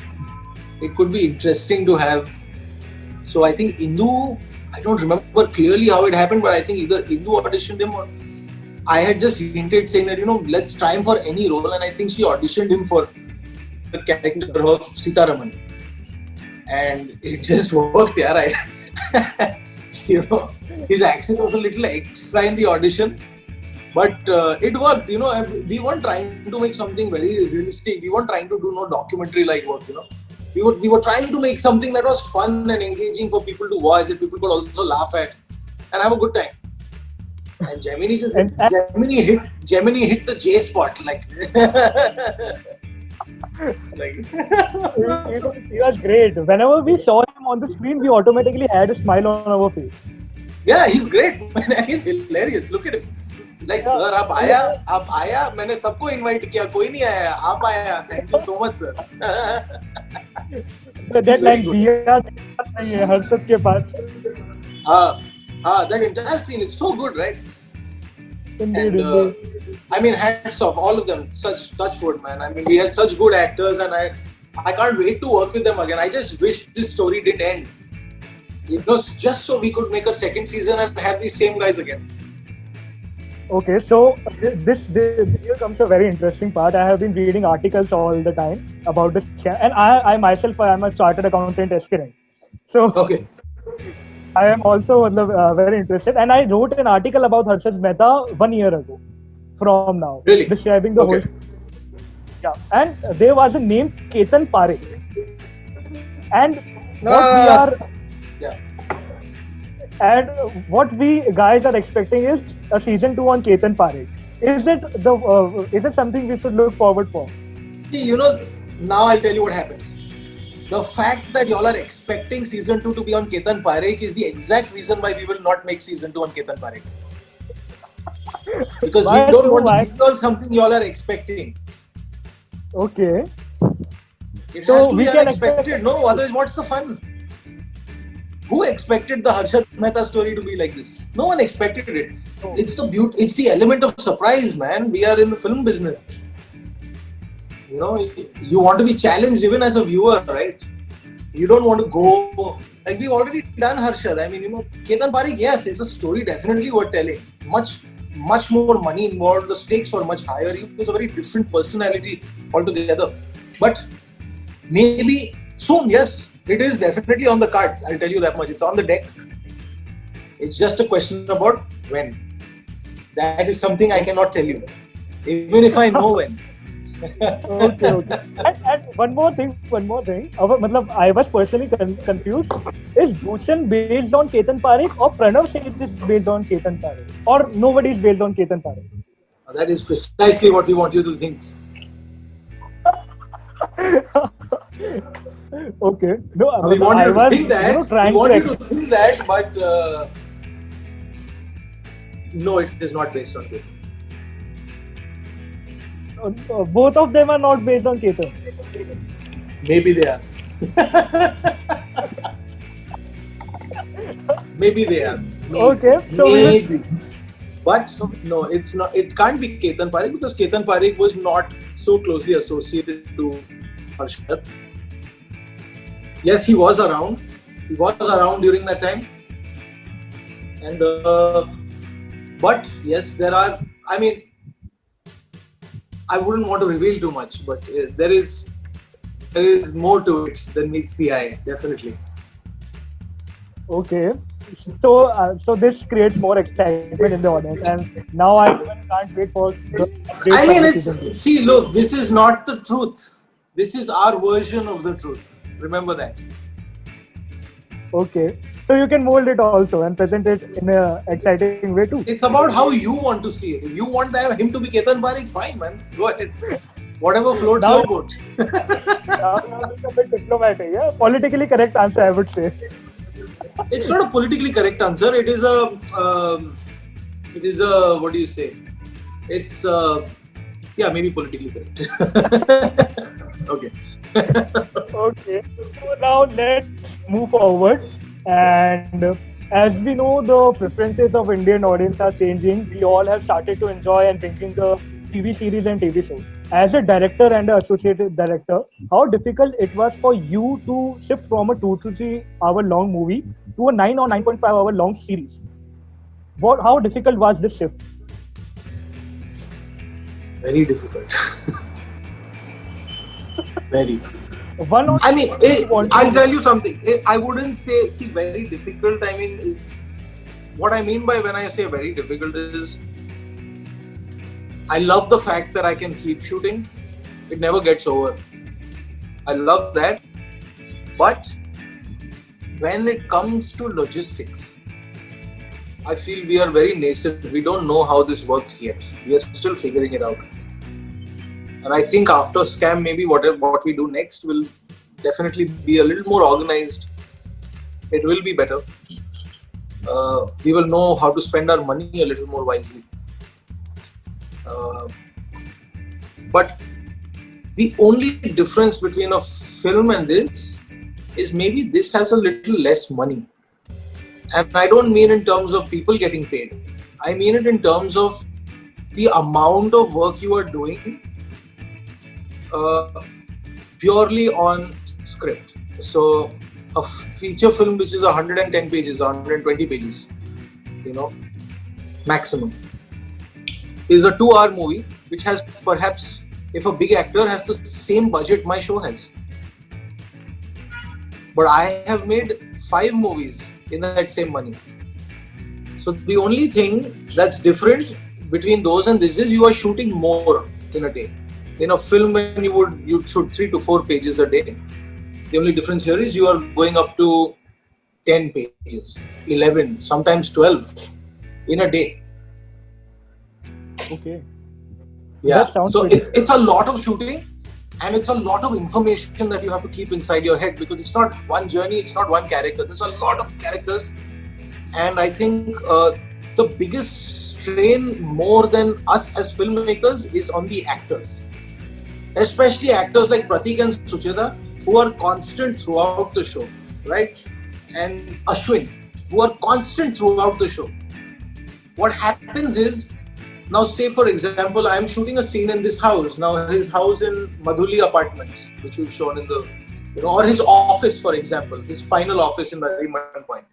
it could be interesting to have. So I think Indu, I don't remember clearly how it happened, but I think either Indu auditioned him or I had just hinted saying that, you know, let's try him for any role. And I think she auditioned him for the character of Sitaraman. And it just worked, yeah. You know, his accent was a little extra in the audition. But it worked, you know, and we weren't trying to make something very realistic. We weren't trying to do no documentary-like work, you know. We were trying to make something that was fun and engaging for people to watch, that people could also laugh at and have a good time. And Gemini hit the J spot, like. He was great. Whenever we saw him on the screen, we automatically had a smile on our face. Yeah, he's great. He's hilarious. Look at him. Like, yeah. Sir, आप आया, मैंने सबको invite किया, कोई नहीं आया, आप आया. Thank you so much, sir. That line दिया नहीं है हर्षद के पास. That entire scene, it's so good, right? Indeed. I mean, hats off, all of them. Such touchwood, man. I mean, we had such good actors, and I can't wait to work with them again. I just wish this story didn't end. You know, just so we could make a second season and have these same guys again. Okay, so this here comes a very interesting part. I have been reading articles all the time about this, and I myself am a chartered accountant aspirant. So okay. I am also very interested, and I wrote an article about Harshad Mehta 1 year ago from now, really? Describing the whole. Yeah, and there was a name Ketan Parekh, and what we guys are expecting is a season 2 on Ketan Parekh. Is it something we should look forward for? See, you know, now I'll tell you what happens. The fact that y'all are expecting season 2 to be on Ketan Parekh is the exact reason why we will not make season 2 on Ketan Parekh. Because we don't want to give y'all something y'all are expecting. Okay. It has to be unexpected. No, otherwise what's the fun? Who expected the Harshad Mehta story to be like this? No one expected it. It's the beauty. It's the element of surprise, man. We are in the film business. You know, you want to be challenged even as a viewer, right? You don't want to go like we've already done Harshad. I mean, you know, Ketan Parekh, yes, it's a story definitely worth telling. Much more money involved. The stakes were much higher. He was a very different personality altogether. But maybe soon, yes. It is definitely on the cards, I'll tell you that much. It's on the deck. It's just a question about when. That is something I cannot tell you. Even if I know when. Okay. And one more thing. I was personally confused. Is Bhushan based on Ketan Parekh or Pranav Seth is based on Ketan Parekh? Or nobody is based on Ketan Parekh? That is precisely what we want you to think. Okay. No, We want I you to was, think that. We trying want to you to think that, but no, it is not based on Ketan. both of them are not based on Ketan. Maybe they are. Maybe they are. Maybe. Okay, so Maybe. But no, it's not. It can't be Ketan Parekh because Ketan Parekh was not so closely associated to Harshad. Yes, he was around. He was around during that time. And but yes, there are. I mean, I wouldn't want to reveal too much, but there is more to it than meets the eye. Definitely. okay. So this creates more excitement in the audience, and now I even can't wait for the great I mean, final it's season 2. see. Look, this is not the truth. This is our version of the truth. Remember that. Okay. So you can mold it also and present it in a exciting way too. It's about how you want to see it. If you want him to be Ketan Parekh, fine, man. Go ahead. Whatever floats Now- your boat. Now it's a bit diplomatic, yeah. Politically correct answer, I would say. It's not a politically correct answer. It is a. What do you say? It's yeah, maybe politically correct. Okay. Okay. So now let's move forward. And as we know, the preferences of Indian audience are changing. We all have started to enjoy and binging the TV series and TV shows. As a director and an associated director, how difficult it was for you to shift from a 2 to 3 hour long movie to a 9 or 9.5 hour long series? How difficult was this shift? Very difficult. Very. One or I mean, want to- I'll tell you something. I wouldn't say, see, very difficult. I mean, is what I mean by when I say very difficult is I love the fact that I can keep shooting. It never gets over. I love that. But when it comes to logistics, I feel we are very nascent. We don't know how this works yet. We are still figuring it out. And I think after Scam, maybe what we do next will definitely be a little more organized. It will be better. We will know how to spend our money a little more wisely. But the only difference between a film and this is maybe this has a little less money. And I don't mean in terms of people getting paid. I mean it in terms of the amount of work you are doing purely on script. So a feature film which is 110 pages, 120 pages, maximum, is a 2-hour movie which has perhaps, if a big actor has the same budget my show has. But I have made 5 movies in that same money. So the only thing that's different between those and this is you are shooting more in a day. In a film, when you'd shoot 3 to 4 pages a day. The only difference here is you are going up to 10 pages, 11, sometimes 12 in a day. Okay. Yeah. That sounds So pretty- it's a lot of shooting and it's a lot of information that you have to keep inside your head because it's not one journey, it's not one character. There's a lot of characters. And I think the biggest strain more than us as filmmakers is on the actors. Especially actors like Pratik and Sucheta, who are constant throughout the show, right? And Ashwin, who are constant throughout the show. What happens is, now say for example, I'm shooting a scene in this house. Now his house in Madhuli Apartments, which we've shown in the, or his office, for example, his final office in Nariman Point.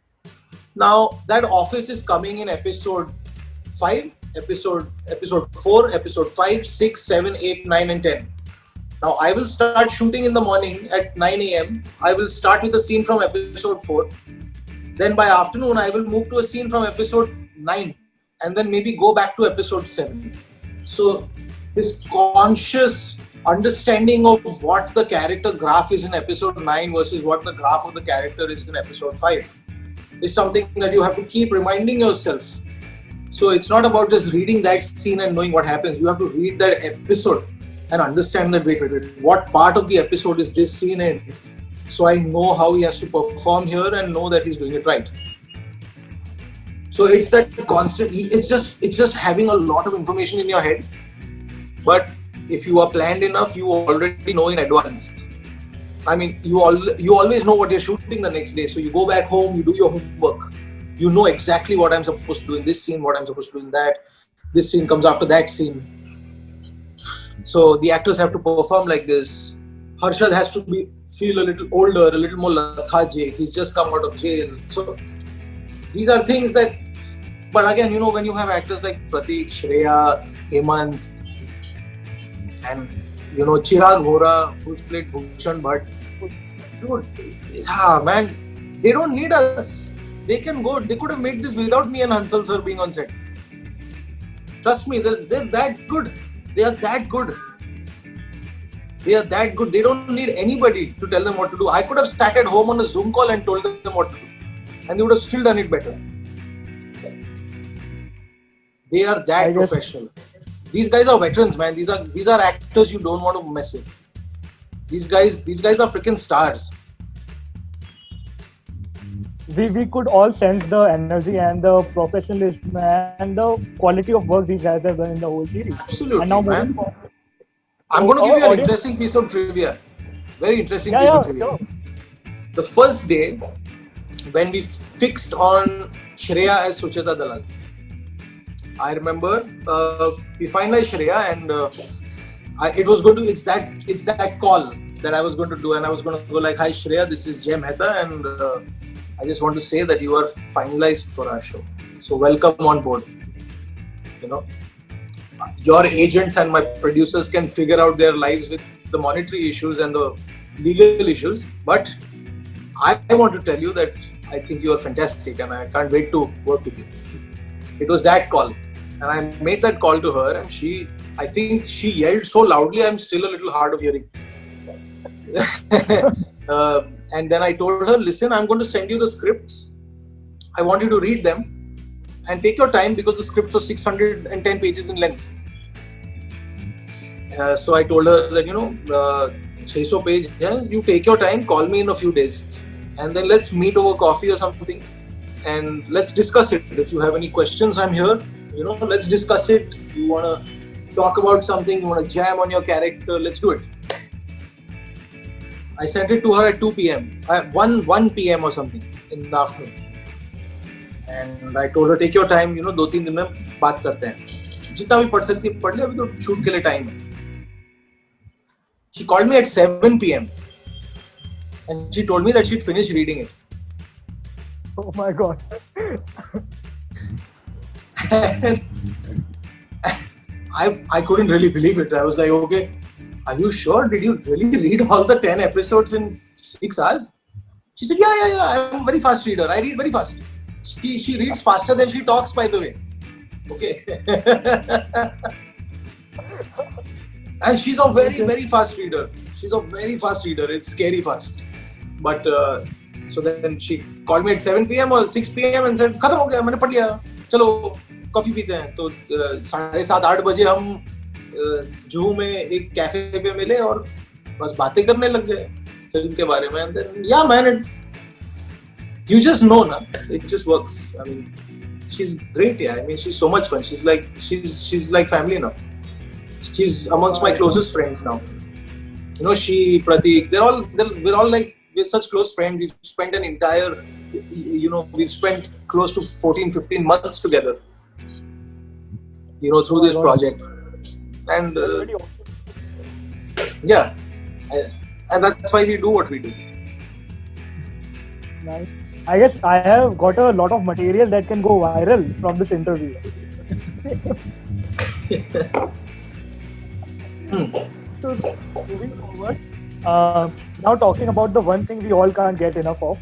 Now that office is coming in episode 5, episode 4, episode 5, 6, 7, 8, 9 and 10. Now I will start shooting in the morning at 9 a.m. I will start with a scene from episode 4. Then by afternoon, I will move to a scene from episode 9 and then maybe go back to episode 7. So this conscious understanding of what the character graph is in episode 9 versus what the graph of the character is in episode 5 is something that you have to keep reminding yourself So it's not about just reading that scene and knowing what happens. You have to read that episode and understand that, wait, what part of the episode is this scene in? So I know how he has to perform here and know that he's doing it right. So it's that constant, it's just having a lot of information in your head. But if you are planned enough, you already know in advance. I mean, you always know what you're shooting the next day. So you go back home, you do your homework. You know exactly what I'm supposed to do in this scene, what I'm supposed to do in that. This scene comes after that scene. So the actors have to perform like this. Harshad has to feel a little older, a little more lethargic. He's just come out of jail. So these are things that, but again, you know, when you have actors like Pratik, Shreya, Hemant, and you know, Chirag Vora, who's played Bhushan Bhatt, dude, yeah, man, they don't need us. They can go. They could have made this without me and Hansal sir being on set. Trust me, they're that good. They are that good. They are that good. They don't need anybody to tell them what to do. I could have sat at home on a Zoom call and told them what to do, and they would have still done it better. They are that professional. These guys are veterans, man. These are actors you don't want to mess with. These guys are freaking stars. We could all sense the energy and the professionalism and the quality of work these guys have done in the whole series. Absolutely, and now man. I'm going to give you an interesting piece of trivia. Very interesting piece of trivia. Sure. The first day when we fixed on Shreya as Sucheta Dalal, I remember we finalized Shreya, and it's that call that I was going to do, and I was going to go like, "Hi Shreya, this is Jay Mehta, and I just want to say that you are finalized for our show. So welcome on board. You know, your agents and my producers can figure out their lives with the monetary issues and the legal issues, but I want to tell you that I think you are fantastic, and I can't wait to work with you." It was that call, and I made that call to her, and I think she yelled so loudly, I'm still a little hard of hearing. And then I told her, listen, I'm going to send you the scripts. I want you to read them and take your time, because the scripts are 610 pages in length. So I told her that, 600 page, you take your time, call me in a few days, and then let's meet over coffee or something, and let's discuss it. If you have any questions, I'm here. Let's discuss it. You want to talk about something, you want to jam on your character, let's do it. I sent it to her at 2 p.m. 1 p.m. or something in the afternoon. And I told her, take your time, 2-3 दिन में बात करते हैं. जितना भी पढ़ सकती है पढ़ ले, अभी तो शूट के लिए टाइम है. She called me at 7 p.m. and she told me that she'd finished reading it. Oh my God. I couldn't really believe it. I was like, okay, are you sure? Did you really read all the 10 episodes in 6 hours? She said, yeah. I'm a very fast reader. I read very fast. She reads faster than she talks, by the way. Okay. And she's a very, very fast reader. It's scary fast. But so then she called me at 7 p.m. or 6 p.m. and said, खत्म हो गया, मैंने पढ़ लिया, चलो coffee पीते हैं. तो 7:30-8 बजे हम जुहू में एक कैफे पे मिले और बस बातें करने लग गए फिल्म के बारे में. And then, yeah, man, you just know, na, it just works. I mean, she's great. Yeah, I mean, she's so much fun. She's like family now. She's amongst my closest friends now. She, Pratik, we're all like, we're such close friends. We've spent an entire, we've spent close to 14-15 months together, through this project. And yeah, and that's why we do what we do. Nice. I guess I have got a lot of material that can go viral from this interview. So moving forward, now talking about the one thing we all can't get enough of,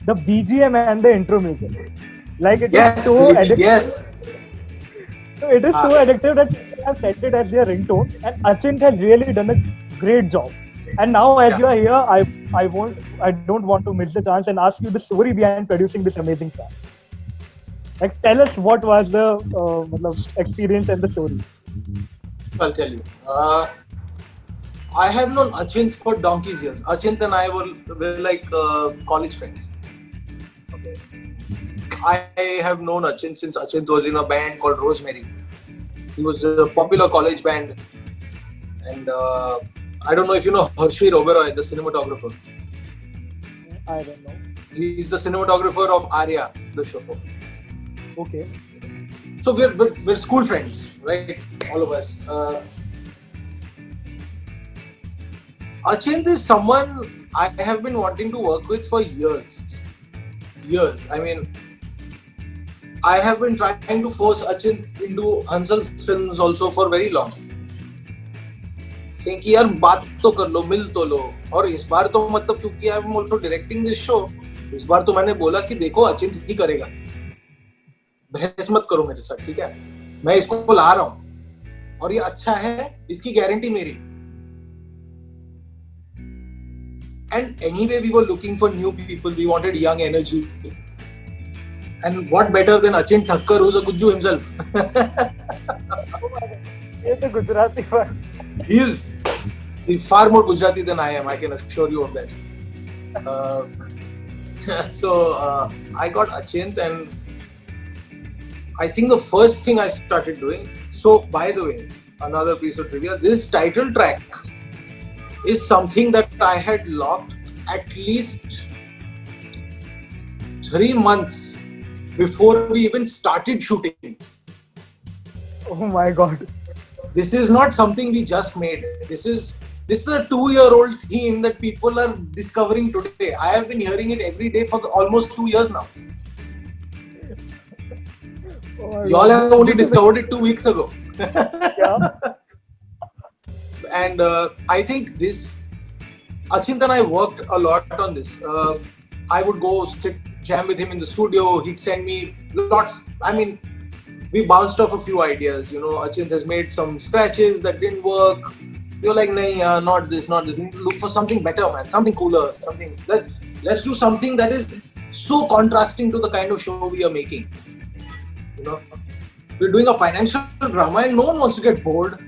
the BGM and the intro music. Like it is so addictive. Yes. It is so addictive that people have set it as their ringtone, and Achint has really done a great job. And now, as you are here, I don't want to miss the chance and ask you the story behind producing this amazing track. Like, tell us what was the experience and the story. I'll tell you. I have known Achint for donkey's years. Achint and I were like college friends. Okay. I have known Achint since Achint was in a band called Rosemary. He was a popular college band, and I don't know if you know Harshvi Oberoi, the cinematographer. I don't know. He's the cinematographer of Arya, the show. Okay. So we're school friends, right? All of us. Achint is someone I have been wanting to work with for years. Years. I mean, I have been trying to force Achint into Hansal's films also for very long. Saying कि यार बात तो कर लो, मिल तो लो. और इस बार तो मतलब क्योंकि I am also directing this show, इस बार तो मैंने बोला कि देखो अचिंत ही करेगा. बहस मत करो मेरे साथ, ठीक है? मैं इसको ला रहा हूँ और ये अच्छा है, इसकी गारंटी मेरी. And anyway, we were looking for new people. We wanted young energy. And what better than Achint Thakkar, who's a Gujju himself? He's a Gujarati one. He's far more Gujarati than I am. I can assure you of that. So I got Achint, and I think the first thing I started doing. So by the way, another piece of trivia: this title track is something that I had locked at least 3 months before we even started shooting. Oh my God. This is not something we just made. This is a 2-year-old theme that people are discovering today. I have been hearing it every day for almost 2 years now. Oh Y'all have only discovered it 2 weeks ago. Yeah. And I think this, Achint and I worked a lot on this. I would go sit jam with him in the studio. He'd send me lots. I mean, we bounced off a few ideas. You know, Achint has made some scratches that didn't work. We were like, nah, not this, not this. We need to look for something better, man. Something cooler. Something. Let's do something that is so contrasting to the kind of show we are making. You know, we're doing a financial drama, and no one wants to get bored.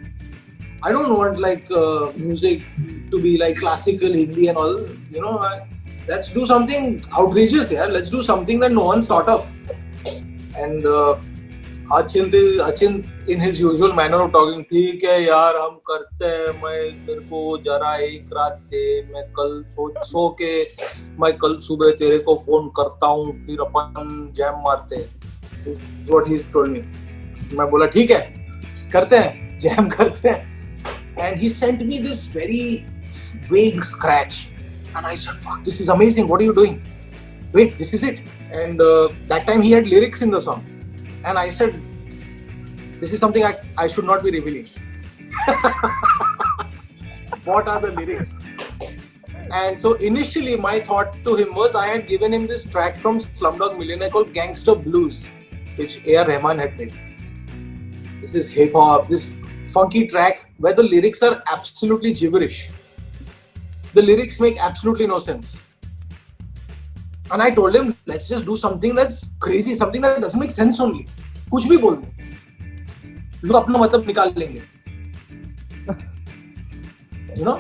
I don't want like music to be like classical Hindi and all. You know, let's do something outrageous, yeah. Let's do something that no one's thought of. And Achint in his usual manner of talking, ठीक है यार हम करते हैं, मेरे को जरा एक रात दे, मैं कल सो के मैं कल सुबह तेरे को फोन करता हूँ, फिर अपन जैम मारते हैं. This is what he told me. मैं बोला ठीक है, करते हैं, जैम करते हैं. And he sent me this very vague scratch, and I said, "Fuck, this is amazing. What are you doing? Wait, this is it." And that time he had lyrics in the song, and I said, "This is something I should not be revealing." What are the lyrics? And so initially my thought to him was, I had given him this track from Slumdog Millionaire called Gangster Blues, which A.R. Rahman had made. This is hip hop, this funky track where the lyrics are absolutely gibberish. The lyrics make absolutely no sense. And I told him, let's just do something that's crazy, something that doesn't make sense only. कुछ भी बोल दे, लोग अपना मतलब निकाल लेंगे. You know?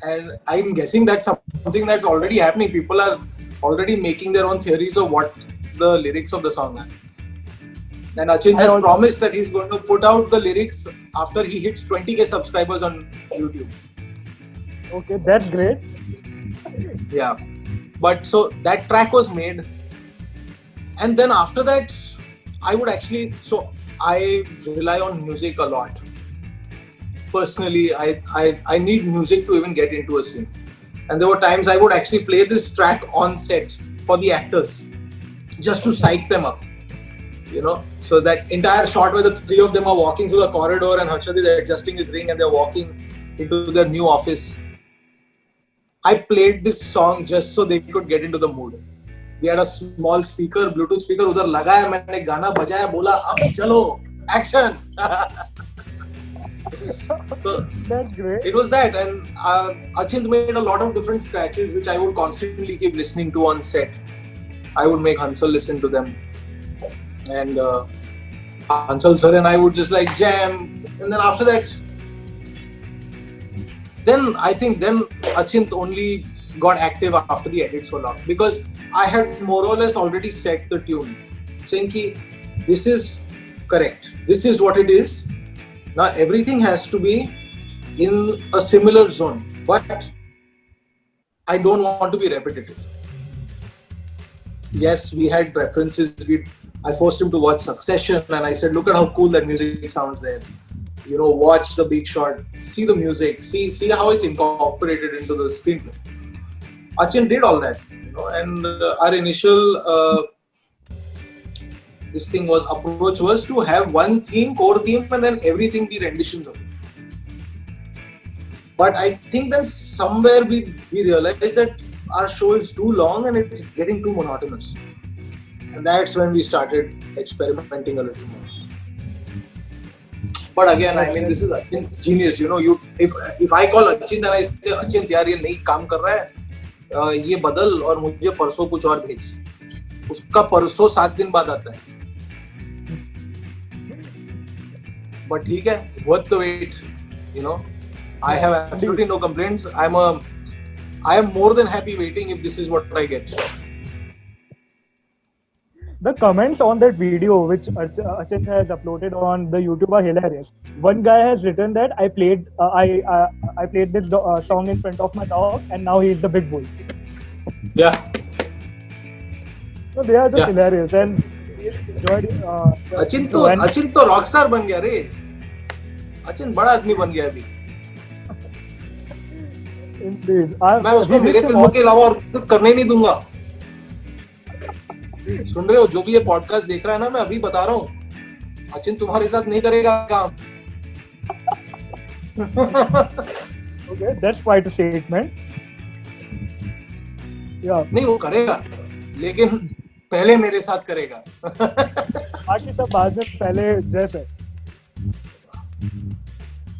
And I'm guessing that's something that's already happening. People are already making their own theories of what the lyrics of the song are. And Achint has promised that he's going to put out the lyrics after he hits 20,000 subscribers on YouTube. Okay, that's great. Yeah. But so that track was made. And then after that, I would actually, so I rely on music a lot. Personally, I need music to even get into a scene. And there were times I would actually play this track on set for the actors, just to psych them up. You know, so that entire shot where the three of them are walking through the corridor and Harshad is adjusting his ring and they're walking into their new office. I played this song just so they could get into the mood. We had a small speaker, Bluetooth speaker, उधर लगाया, मैंने गाना बजाया, बोला अब चलो, action. So that's great. It was that, and Achint made a lot of different scratches which I would constantly keep listening to on set. I would make Hansal listen to them. and Ansal sir and I would just like jam, and then after that, then I think then Achint only got active after the edits were locked, because I had more or less already set the tune, saying ki this is correct, this is what it is. Now everything has to be in a similar zone, but I don't want to be repetitive. Yes, we had preferences. I forced him to watch Succession, and I said, "Look at how cool that music sounds there. You know, watch The Big Short, see the music, see how it's incorporated into the screenplay." Achin did all that, you know, and our initial approach was to have one core theme, and then everything be renditions of it. But I think then somewhere we realized that our show is too long and it's getting too monotonous. And that's when we started experimenting a little more. But again, I mean, this is Achint's genius. You know, if I call Achint and I say, Achint, यार ये नहीं काम कर रहा है, ये बदल और मुझे परसों कुछ और भेज. उसका परसों 7 दिन बाद आता है. But ठीक है, worth the wait. You know, I have absolutely no complaints. I am more than happy waiting if this is what I get. The comments on that video which Achint has uploaded on the YouTube are hilarious. One guy has written that I played this song in front of my dog and now he is the big boy. Yeah. So they are just hilarious and enjoyed. Achint तो rockstar बन गया रे. Achint बड़ा आदमी बन गया अभी. Indeed. मैं उसको मेरे फिल्मों के अलावा और कुछ करने ही नहीं दूंगा. सुन रहे हो, जो भी ये पॉडकास्ट देख रहा है ना, मैं अभी बता रहा हूँ, अचिन तुम्हारे साथ नहीं करेगा काम. Okay, that's quite a statement. Yeah. नहीं, वो करेगा, लेकिन पहले मेरे साथ करेगा. बाकी सब बाद में पहले जैसे.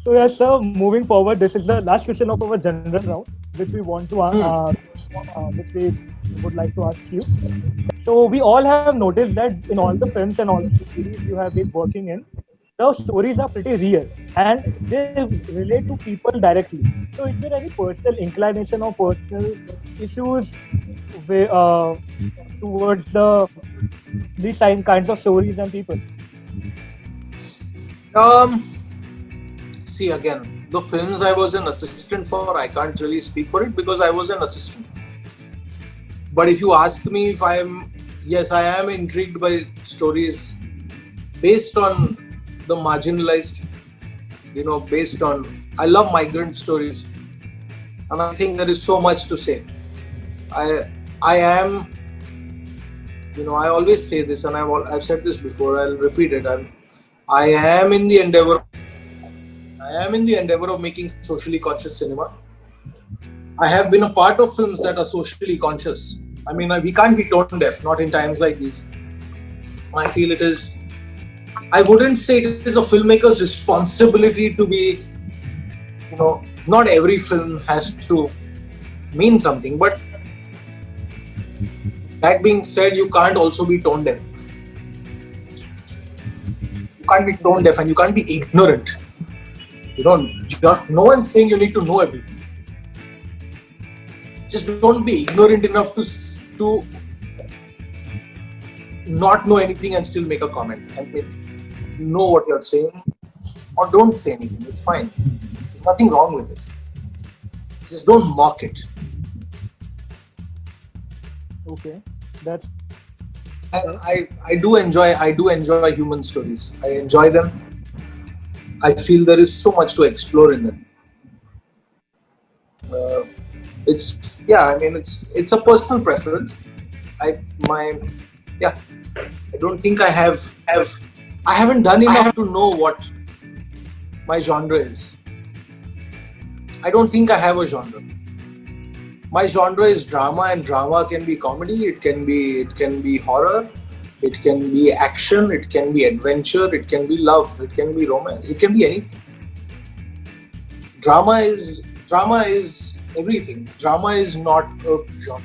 So yes, sir. Moving forward, this is the last question of our general round, which we want to which we would like to ask you. So we all have noticed that in all the films and all the series you have been working in, the stories are pretty real and they relate to people directly. So is there any personal inclination or personal issues towards these kinds of stories and people? See, again, the films I was an assistant for, I can't really speak for it because I was an assistant. But if you ask me if yes, I am intrigued by stories based on the marginalized, you know, I love migrant stories. And I think there is so much to say. I am, you know, I always say this and I've said this before, I'll repeat it. I am in the endeavor of making socially conscious cinema. I have been a part of films that are socially conscious. I mean, we can't be tone deaf, not in times like these. I feel I wouldn't say it is a filmmaker's responsibility to be, you know, not every film has to mean something, but that being said, you can't also be tone deaf. You can't be tone deaf and you can't be ignorant. No one's saying you need to know everything. Just don't be ignorant enough to not know anything and still make a comment. I mean, know what you're saying or don't say anything. It's fine. There's nothing wrong with it. Just don't mock it. Okay, that's. I do enjoy human stories. I enjoy them. I feel there is so much to explore in them. It's a personal preference. I don't think I haven't done enough to know what my genre is. I don't think I have a genre. My genre is drama, and drama can be comedy, it can be horror, it can be action, it can be adventure, it can be love, it can be romance, it can be anything. Drama is everything. Drama is not a genre.